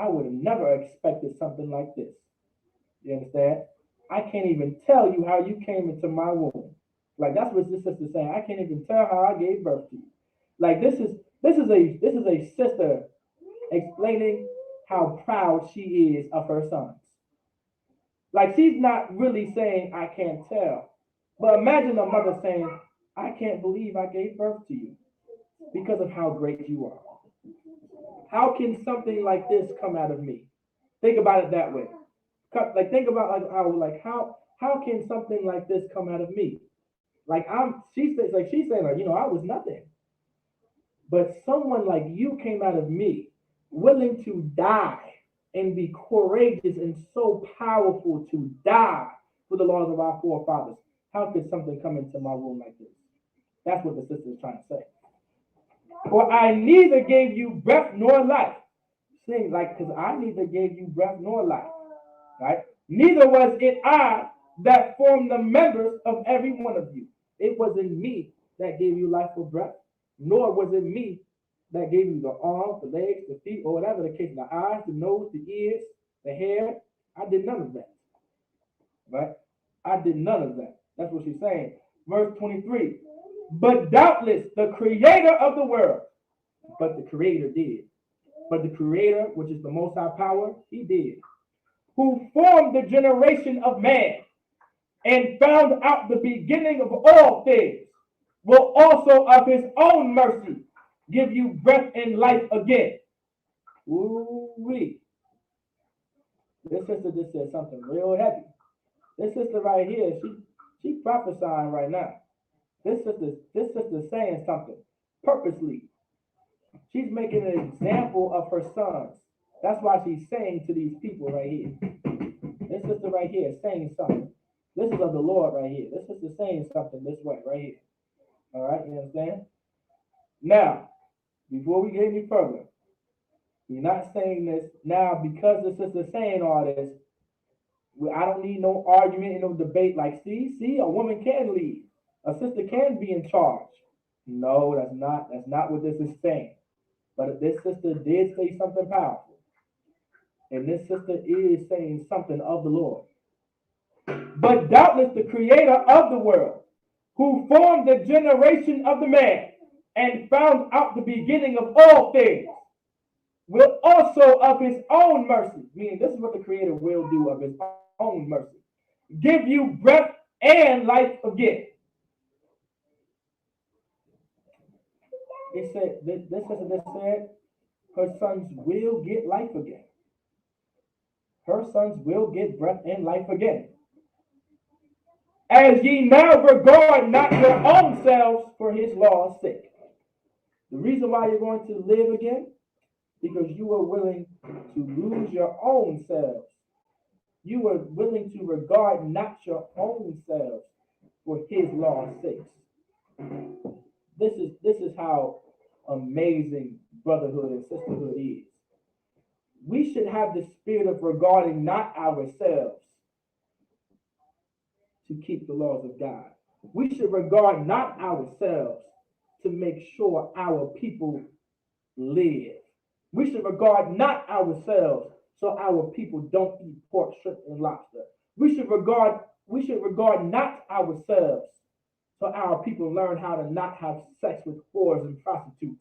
would have never expected something like this. You understand? I can't even tell you how you came into my womb. Like that's what this sister's saying. I can't even tell how I gave birth to you. Like this is a sister explaining how proud she is of her sons. Like she's not really saying I can't tell. But imagine a mother saying, I can't believe I gave birth to you because of how great you are. How can something like this come out of me? Think about it that way. Like think about how can something like this come out of me? She's saying I was nothing. But someone like you came out of me, willing to die and be courageous and so powerful to die for the laws of our forefathers. How could something come into my womb like this? That's what the sister is trying to say. For I neither gave you breath nor life. Saying because I neither gave you breath nor life. Right? Neither was it I that formed the members of every one of you. It wasn't me that gave you life or breath, nor was it me that gave you the arms, the legs, the feet, or whatever the case, the eyes, the nose, the ears, the hair. I did none of that. Right? I did none of that. That's what she's saying. Verse 23. But doubtless the creator of the world, but the creator did. But the creator, which is the most high power, he did. Who formed the generation of man and found out the beginning of all things, will also of his own mercy give you breath and life again. Ooh-wee. This sister just said something real heavy. This sister right here, she prophesying right now. This sister's saying something purposely. She's making an example of her sons. That's why she's saying to these people right here. This sister right here is saying something. This is of the Lord right here. This sister saying something this way right here. All right, you understand? Now, before we get any further, we're not saying this now because the sister's saying all this. I don't need no argument and no debate like, see, a woman can lead. A sister can be in charge. No, that's not what this is saying. But this sister did say something powerful. And this sister is saying something of the Lord. But doubtless the creator of the world, who formed the generation of the man and found out the beginning of all things, will also of his own mercy, meaning this is what the creator will do of his own mercy, give you breath and life again. It said, this sister said, her sons will get life again. Her sons will get breath and life again. As ye now regard not your own selves for his law's sake. The reason why you're going to live again, because you were willing to lose your own selves. You were willing to regard not your own selves for his law's sake. This is how amazing brotherhood and sisterhood is. We should have the spirit of regarding not ourselves to keep the laws of God. We should regard not ourselves to make sure our people live. We should regard not ourselves so our people don't eat pork, shrimp, and lobster. We should regard not ourselves so our people learn how to not have sex with whores and prostitutes.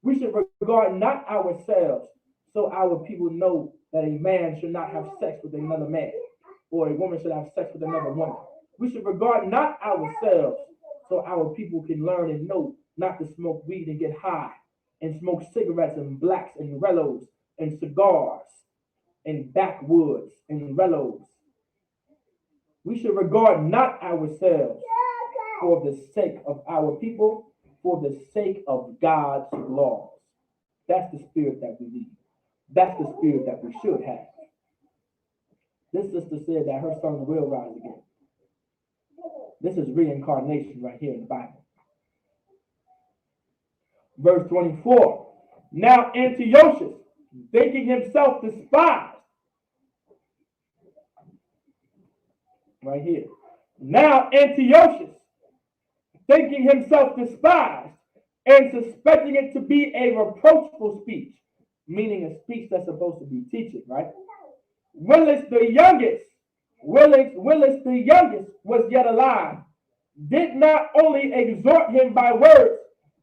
We should regard not ourselves so our people know that a man should not have sex with another man, or a woman should have sex with another woman. We should regard not ourselves, so our people can learn and know not to smoke weed and get high, and smoke cigarettes and blacks and rellos and cigars and backwoods and rellos. We should regard not ourselves for the sake of our people, for the sake of God's laws. That's the spirit that we need. That's the spirit that we should have. This sister said that her son will rise again. This is reincarnation right here in the Bible. Verse 24. Now Antiochus, thinking himself despised. Right here. Now Antiochus, thinking himself despised, and suspecting it to be a reproachful speech, meaning a speech that's supposed to be teaching, right? Willis the youngest was yet alive, did not only exhort him by words,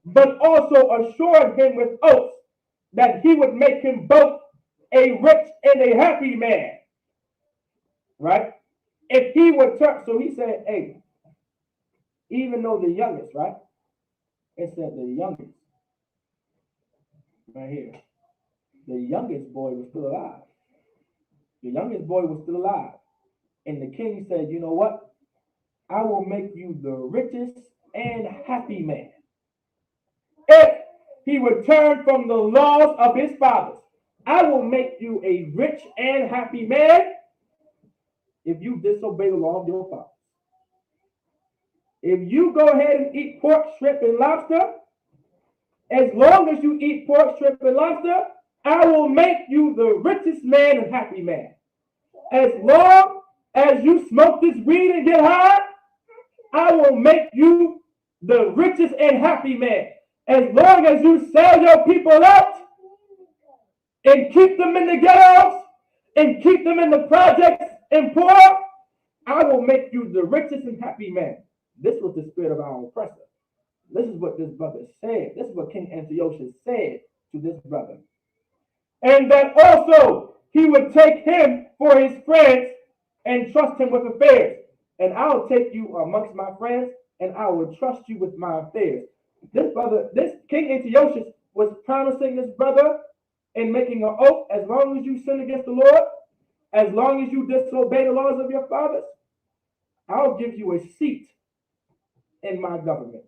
but also assured him with oaths that he would make him both a rich and a happy man, right? If he would turn, so he said, hey, even though the youngest, right? It said the youngest, right here. The youngest boy was still alive. The youngest boy was still alive. And the king said, you know what? I will make you the richest and happy man. If he would turn from the laws of his fathers, I will make you a rich and happy man if you disobey the law of your fathers. If you go ahead and eat pork, shrimp, and lobster, as long as you eat pork, shrimp, and lobster, I will make you the richest man and happy man. As long as you smoke this weed and get high, I will make you the richest and happy man. As long as you sell your people out and keep them in the ghettos and keep them in the projects and poor, I will make you the richest and happy man. This was the spirit of our oppressor. This is what this brother said. This is what King Antiochus said to this brother. And that also he would take him for his friends and trust him with affairs. And I'll take you amongst my friends and I will trust you with my affairs. This brother, this King Antiochus was promising this brother and making an oath, as long as you sin against the Lord, as long as you disobey the laws of your fathers, I'll give you a seat in my government.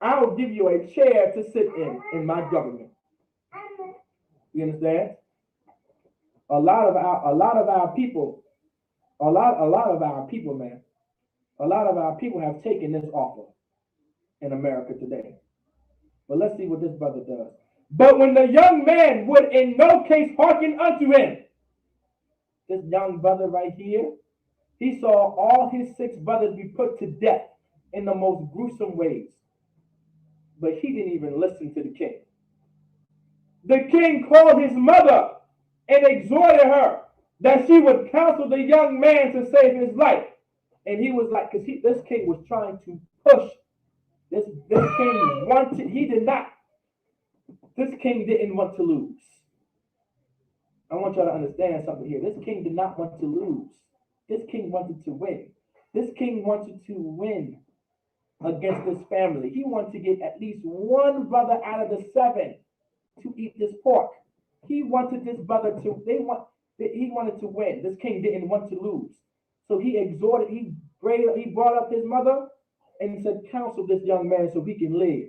I'll give you a chair to sit in my government. You understand? A lot of our people, have taken this offer in America today. But let's see what this brother does. But when the young man would in no case hearken unto him, this young brother right here, he saw all his 6 brothers be put to death in the most gruesome ways. But he didn't even listen to the king. The king called his mother and exhorted her that she would counsel the young man to save his life. And he was like, because this king was trying to push. This king wanted, this king didn't want to lose. I want y'all to understand something here. This king did not want to lose. This king wanted to win. This king wanted to win against this family. He wanted to get at least one brother out of the 7 to eat this pork. He wanted this brother to, he wanted to win. This king didn't want to lose. So he exhorted, he brought up his mother and he said, counsel this young man so he can live.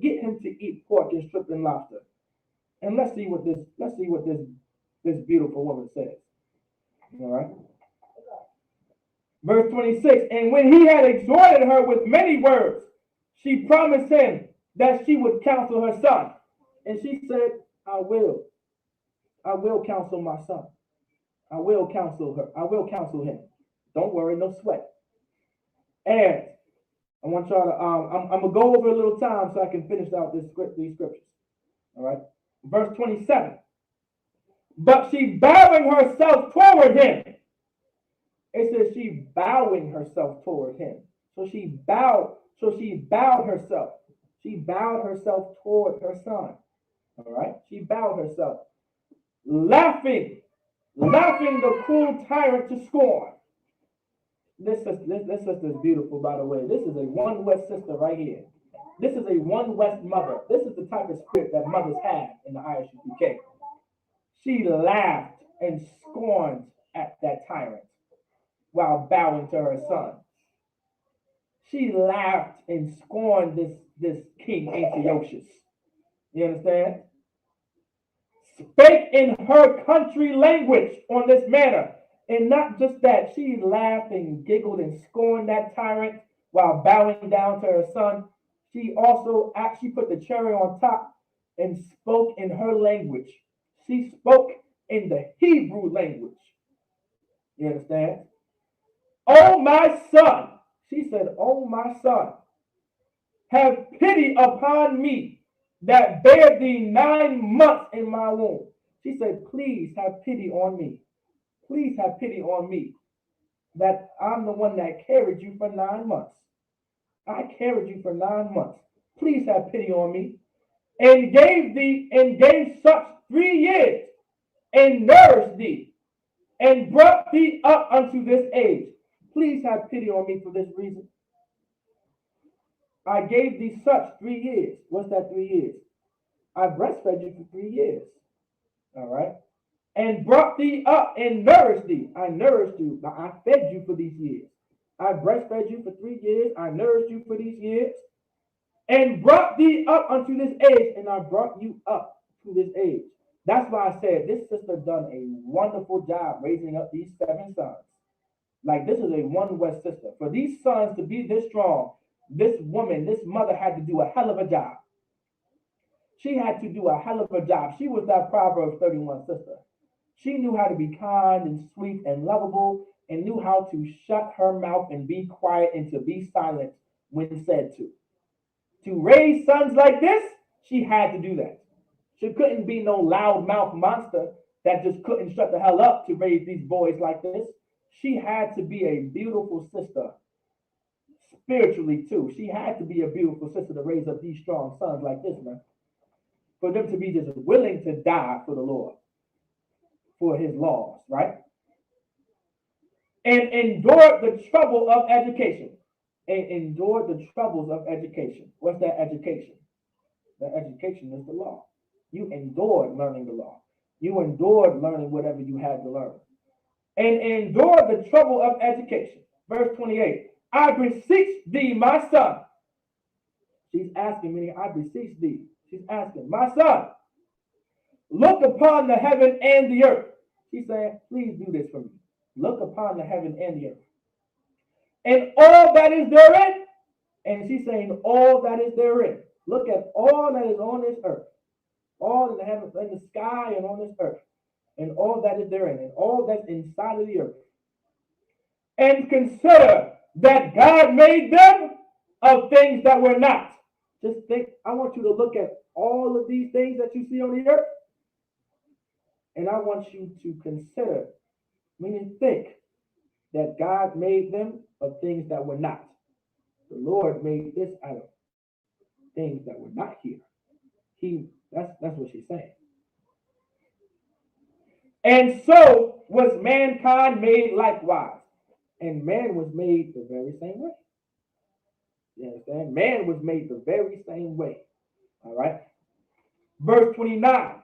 Get him to eat pork and shrimp and lobster. And let's see what this beautiful woman says. All right. Verse 26, and when he had exhorted her with many words, she promised him that she would counsel her son. And she said, I will counsel my son. I will counsel her. I will counsel him. Don't worry, no sweat. And I want y'all to, I'm going to go over a little time so I can finish out these scriptures. All right. Verse 27. But she bowing herself toward him. It says she bowing herself toward him. So she bowed herself. She bowed herself toward her son. All right. She bowed herself. laughing the cruel tyrant to scorn. This sister is beautiful, by the way. This is a One West sister right here. This is a One West mother. This is the type of spirit that mothers have in the ISUPK. She laughed and scorned at that tyrant while bowing to her son. She laughed and scorned this King Antiochus. You understand? Spake in her country language on this manner. And not just that, she laughed and giggled and scorned that tyrant while bowing down to her son. She also actually put the cherry on top and spoke in her language. She spoke in the Hebrew language. You understand? Oh, my son. She said, oh, my son, have pity upon me that bare thee 9 months in my womb. She said, please have pity on me. Please have pity on me that I'm the one that carried you for 9 months. I carried you for 9 months. Please have pity on me. And gave such 3 years and nourished thee and brought thee up unto this age. Please have pity on me for this reason. I gave thee such 3 years. What's that 3 years? I breastfed you for 3 years. All right. And brought thee up and nourished thee. I nourished you. I fed you for these years. I breastfed you for 3 years. I nourished you for these years. And brought thee up unto this age. And I brought you up to this age. That's why I said this sister done a wonderful job raising up these 7 sons. Like, this is a One West sister. For these sons to be this strong, this woman, this mother had to do a hell of a job. She had to do a hell of a job. She was that Proverbs 31 sister. She knew how to be kind and sweet and lovable and knew how to shut her mouth and be quiet and to be silent when said to. To raise sons like this, she had to do that. She couldn't be no loudmouth monster that just couldn't shut the hell up to raise these boys like this. She had to be a beautiful sister spiritually too. She had to be a beautiful sister to raise up these strong sons like this, man. For them to be just willing to die for the Lord, for his laws, right? And endured the trouble of education. And endured the troubles of education. What's that education? That education is the law. You endured learning the law. You endured learning whatever you had to learn. And endured the trouble of education. Verse 28. I beseech thee, my son. She's asking me, I beseech thee. She's asking, my son, look upon the heaven and the earth. She's saying, please do this for me. Look upon the heaven and the earth. And all that is therein. And she's saying, all that is therein. Look at all that is on this earth. All in the heaven, in the sky and on this earth. And all that is therein. And all that's inside of the earth. And consider that God made them of things that were not. Just think, I want you to look at all of these things that you see on the earth. And I want you to consider, meaning think, that God made them of things that were not. The Lord made this out of things that were not here. That's what she's saying. And so was mankind made likewise. And man was made the very same way. You understand? Man was made the very same way. All right. Verse 29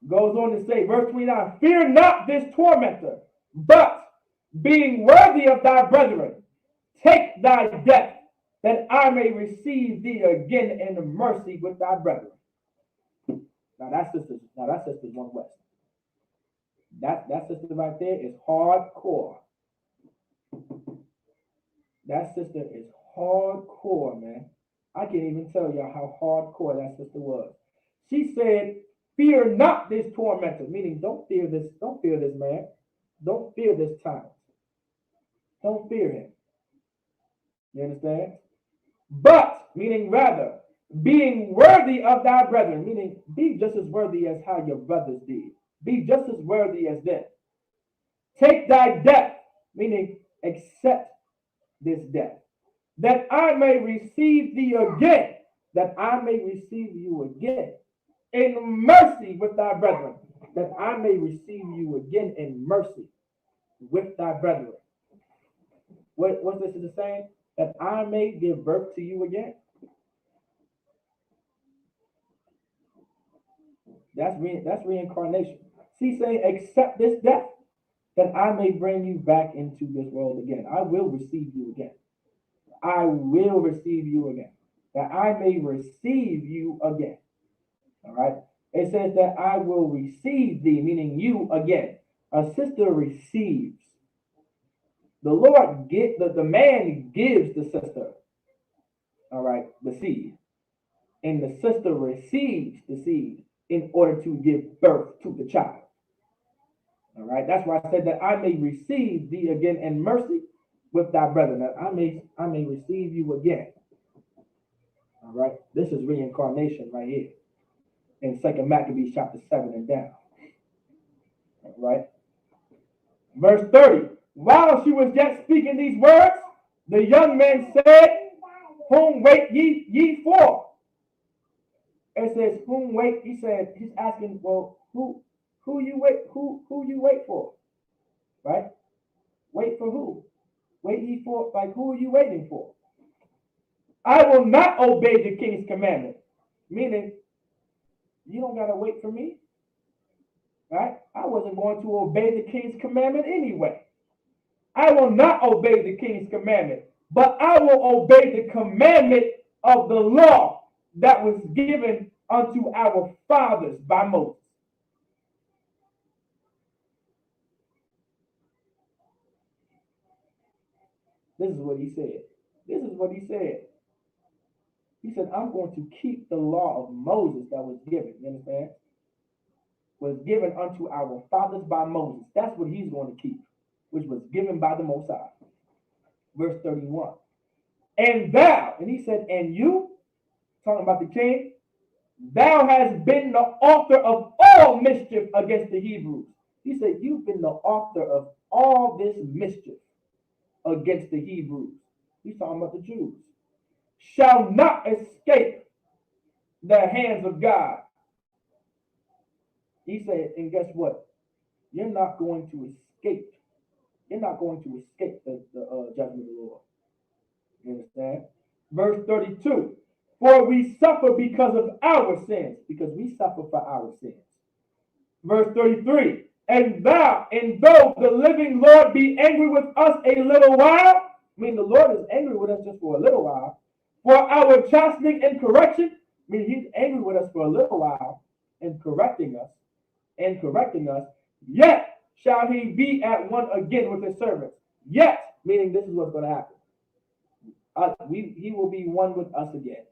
goes on to say, verse 29, fear not this tormentor, but being worthy of thy brethren, take thy death, that I may receive thee again in the mercy with thy brethren. Now that's sister's One West. That sister right there is hardcore. That sister is hardcore, man. I can't even tell y'all how hardcore that sister was. She said, fear not this tormentor, meaning don't fear this man. Don't fear this tyrant. Don't fear him. You understand? But, meaning rather, being worthy of thy brethren, meaning be just as worthy as how your brothers did. Be just as worthy as them. Take thy death, meaning accept this death, that I may receive thee again, that I may receive you again in mercy with thy brethren, that I may receive you again in mercy with thy brethren. What's this is saying? That I may give birth to you again. That's reincarnation. He's saying, accept this death, that I may bring you back into this world again. I will receive you again. I will receive you again. That I may receive you again. All right. It says that I will receive thee, meaning you again. A sister receives. The Lord the man gives the sister, all right, the seed. And the sister receives the seed in order to give birth to the child. All right. That's why I said that I may receive thee again in mercy with thy brethren. That I may receive you again. All right. This is reincarnation right here in 2 Maccabees chapter 7 and down. All right. Verse 30. While she was yet speaking these words, the young man said, whom wait ye for? It says, whom wait? He said, he's asking, well, who you wait for? Right? Wait for who? Wait ye for, like, who are you waiting for? I will not obey the king's commandment. Meaning, you don't got to wait for me. Right? I wasn't going to obey the king's commandment anyway. I will not obey the king's commandment, but I will obey the commandment of the law that was given unto our fathers by Moses. This is what he said. This is what he said. He said, I'm going to keep the law of Moses that was given. You understand? Was given unto our fathers by Moses. That's what he's going to keep, which was given by the Most High. Verse 31. And thou, and he said, and you, talking about the king, thou hast been the author of all mischief against the Hebrews. He said, you've been the author of all this mischief against the Hebrews. He's talking about the Jews. Shall not escape the hands of God. He said, and guess what? You're not going to escape. You're not going to escape the judgment of the Lord. You understand? Verse 32. For we suffer because of our sins, because we suffer for our sins. Verse 33. And though the living Lord be angry with us a little while, I mean, the Lord is angry with us just for a little while, for our chastening and correction, I mean, he's angry with us for a little while and correcting us, yet shall he be at one again with his servants. Yet, meaning this is what's going to happen. He will be one with us again.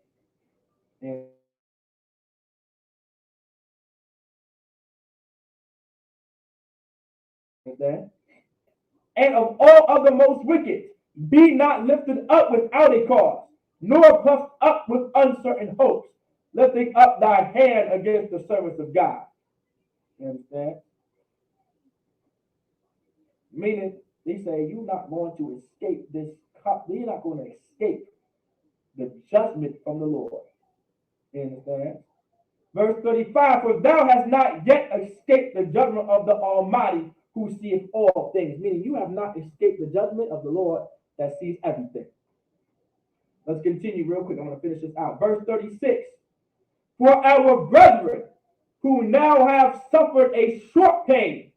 And of all other most wicked, be not lifted up without a cause, nor puffed up with uncertain hopes, lifting up thy hand against the servants of God. You understand? Meaning, they say you're not going to escape this cup. You're not going to escape the judgment from the Lord. You understand? Verse 35, for thou hast not yet escaped the judgment of the Almighty who seeth all things. Meaning you have not escaped the judgment of the Lord that sees everything. Let's continue real quick. I'm going to finish this out. Verse 36, for our brethren who now have suffered a short pain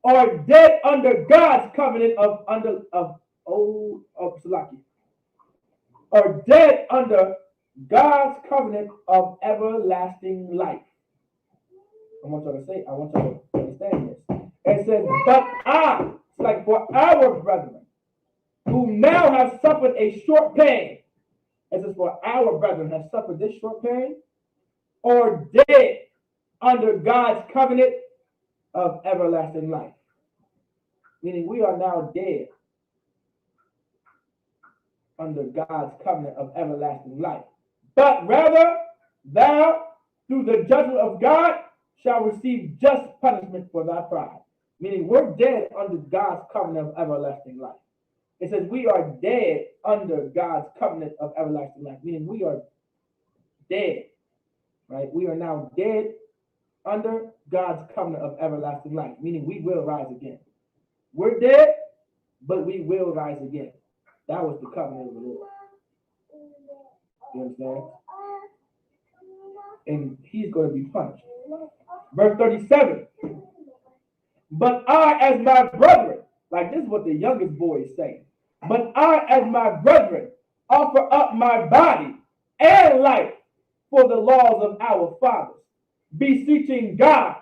are dead under God's covenant are dead under God's covenant of everlasting life. I want you to understand this. It says, but I, it's like for our brethren who now have suffered a short pain, it says for our brethren have suffered this short pain, or dead under God's covenant of everlasting life. Meaning we are now dead under God's covenant of everlasting life. But rather, thou, through the judgment of God, shall receive just punishment for thy pride. Meaning we're dead under God's covenant of everlasting life. It says we are dead under God's covenant of everlasting life. Meaning we are dead right? We are now dead under God's covenant of everlasting life, meaning we will rise again. We're dead, but we will rise again. That was the covenant of the Lord. You understand? And he's going to be punished. Verse 37. But I, as my brethren, like this is what the youngest boy is saying. But I, as my brethren, offer up my body and life for the laws of our fathers, beseeching God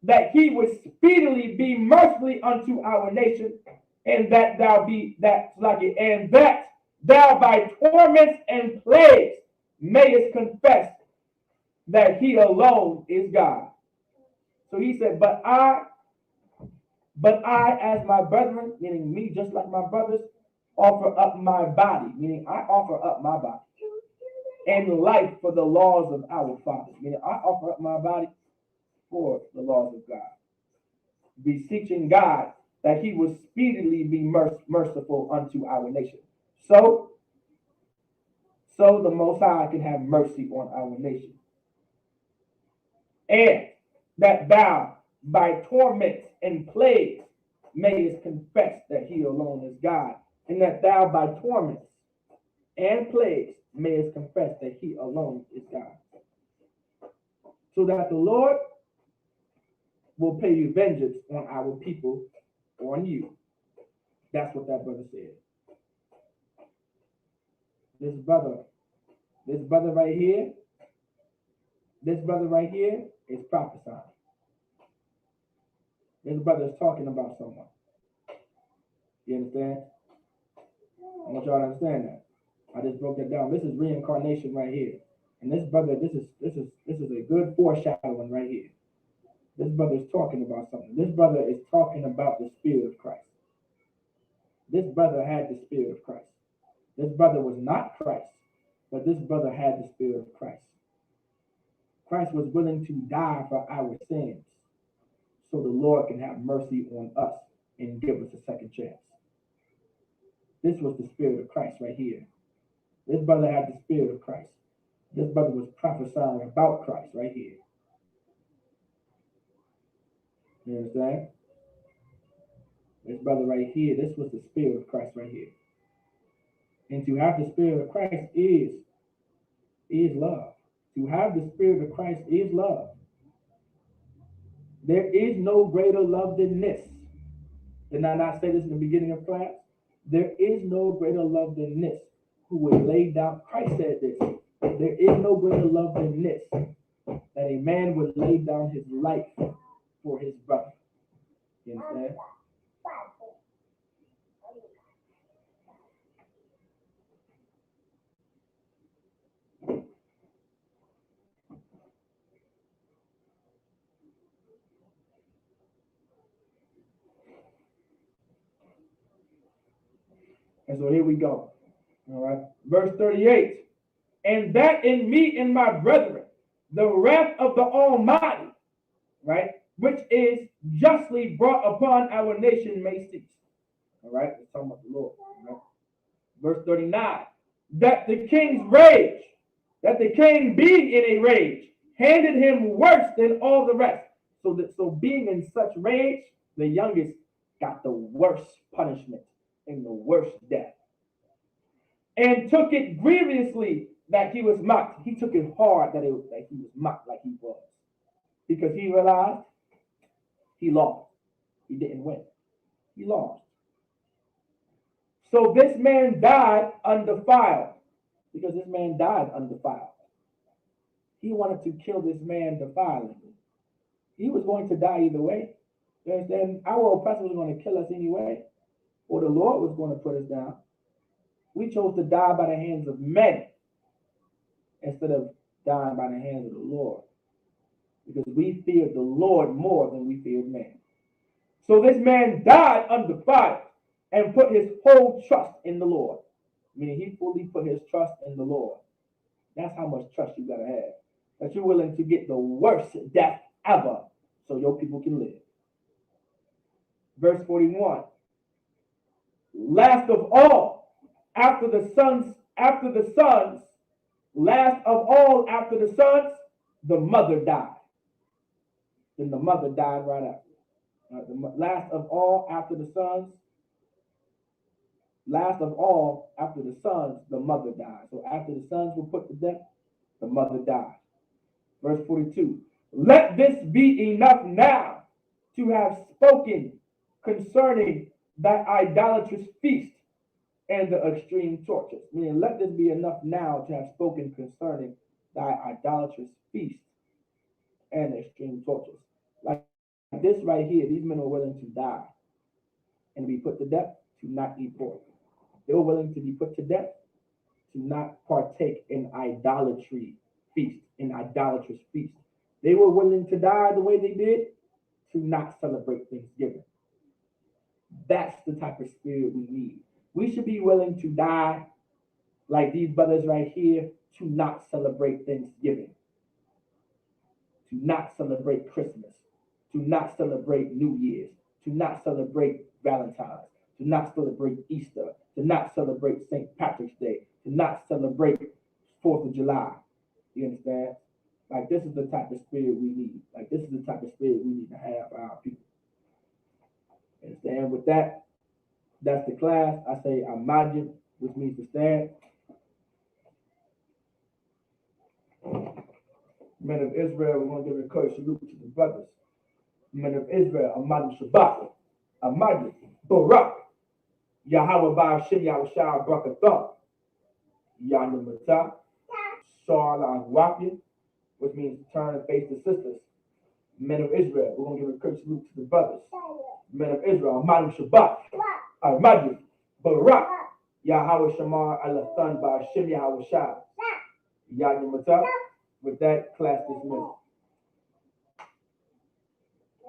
that he would speedily be merciful unto our nation, and that thou by torments and plagues mayest confess that he alone is God. So he said, but I, as my brethren, meaning me, just like my brothers, offer up my body, meaning I offer up my body, and life for the laws of our fathers, meaning I offer up my body for the laws of God, beseeching God that he would speedily be merciful unto our nation. So the Most High can have mercy on our nation. And that thou, by torments and plagues, mayest confess that he alone is God. And that thou, by torments and plagues, mayest confess that he alone is God. So that the Lord will pay you vengeance on our people, on you. That's what that brother said. This brother right here is prophesying. This brother is talking about someone. You understand? I want y'all to understand that. I just broke that down. This is reincarnation right here. And this brother, this is a good foreshadowing right here. This brother is talking about something. This brother is talking about the Spirit of Christ. This brother had the Spirit of Christ. This brother was not Christ, but this brother had the Spirit of Christ. Christ was willing to die for our sins so the Lord can have mercy on us and give us a second chance. This was the Spirit of Christ right here. This brother had the Spirit of Christ. This brother was prophesying about Christ right here. You understand? This brother right here, this was the Spirit of Christ right here. And to have the Spirit of Christ is love. To have the Spirit of Christ is love. There is no greater love than this. Did I not say this in the beginning of class? There is no greater love than this, who would lay down. Christ said this. There is no greater love than this, that a man would lay down his life for his brother. You understand? And so here we go. All right. Verse 38. And that in me and my brethren, the wrath of the Almighty, right, which is justly brought upon our nation may cease. All right. It's talking about the Lord. Right? Verse 39. That the king's rage, that the king being in a rage, handed him worse than all the rest. So being in such rage, the youngest got the worst punishment and the worst death. And took it grievously that he was mocked. He took it hard that he was mocked like he was. Because he realized he lost. He didn't win. He lost. So this man died undefiled. Because this man died undefiled. He wanted to kill this man defilingly. He was going to die either way. You understand? Our oppressor was going to kill us anyway. Or the Lord was going to put us down. We chose to die by the hands of men instead of dying by the hands of the Lord. Because we feared the Lord more than we feared man. So this man died undefiled and put his whole trust in the Lord. Meaning he fully put his trust in the Lord. That's how much trust you got to have. That you're willing to get the worst death ever so your people can live. Verse 41. Last of all, last of all after the sons, the mother died. Then the mother died right after. Last of all after the sons, the mother died. So after the sons were put to death, the mother died. Verse 42. Let this be enough now to have spoken concerning that idolatrous feast and the extreme tortures. Meaning, let this be enough now to have spoken concerning thy idolatrous feast and the extreme tortures. Like this right here, these men were willing to die and be put to death to not eat pork. They were willing to be put to death to not partake in idolatry feast, in idolatrous feast. They were willing to die the way they did to not celebrate Thanksgiving. That's the type of spirit we need. We should be willing to die like these brothers right here to not celebrate Thanksgiving, to not celebrate Christmas, to not celebrate New Year's, to not celebrate Valentine's, to not celebrate Easter, to not celebrate St. Patrick's Day, to not celebrate 4th of July. You understand? Like, this is the type of spirit we need. Like, this is the type of spirit we need to have for our people. Understand? With that, that's the class. I say Amajid, which means to stand. Men of Israel, we're going to give a courteous salute to the brothers. Men of Israel, Amajid Shabbat, Amajid Barak, Yahweh Ba'ashem Yahushua Brakatah, Yanamata, Sha'ala Wapya, which means turn and face the sisters. Men of Israel, we're going to give a courteous salute to the brothers. Men of Israel, Amajid Shabbat, Amajid Barak, Yahweh Shamar Alathan Ba'ashem Yahushua, Yanamata. With that, class dismissed.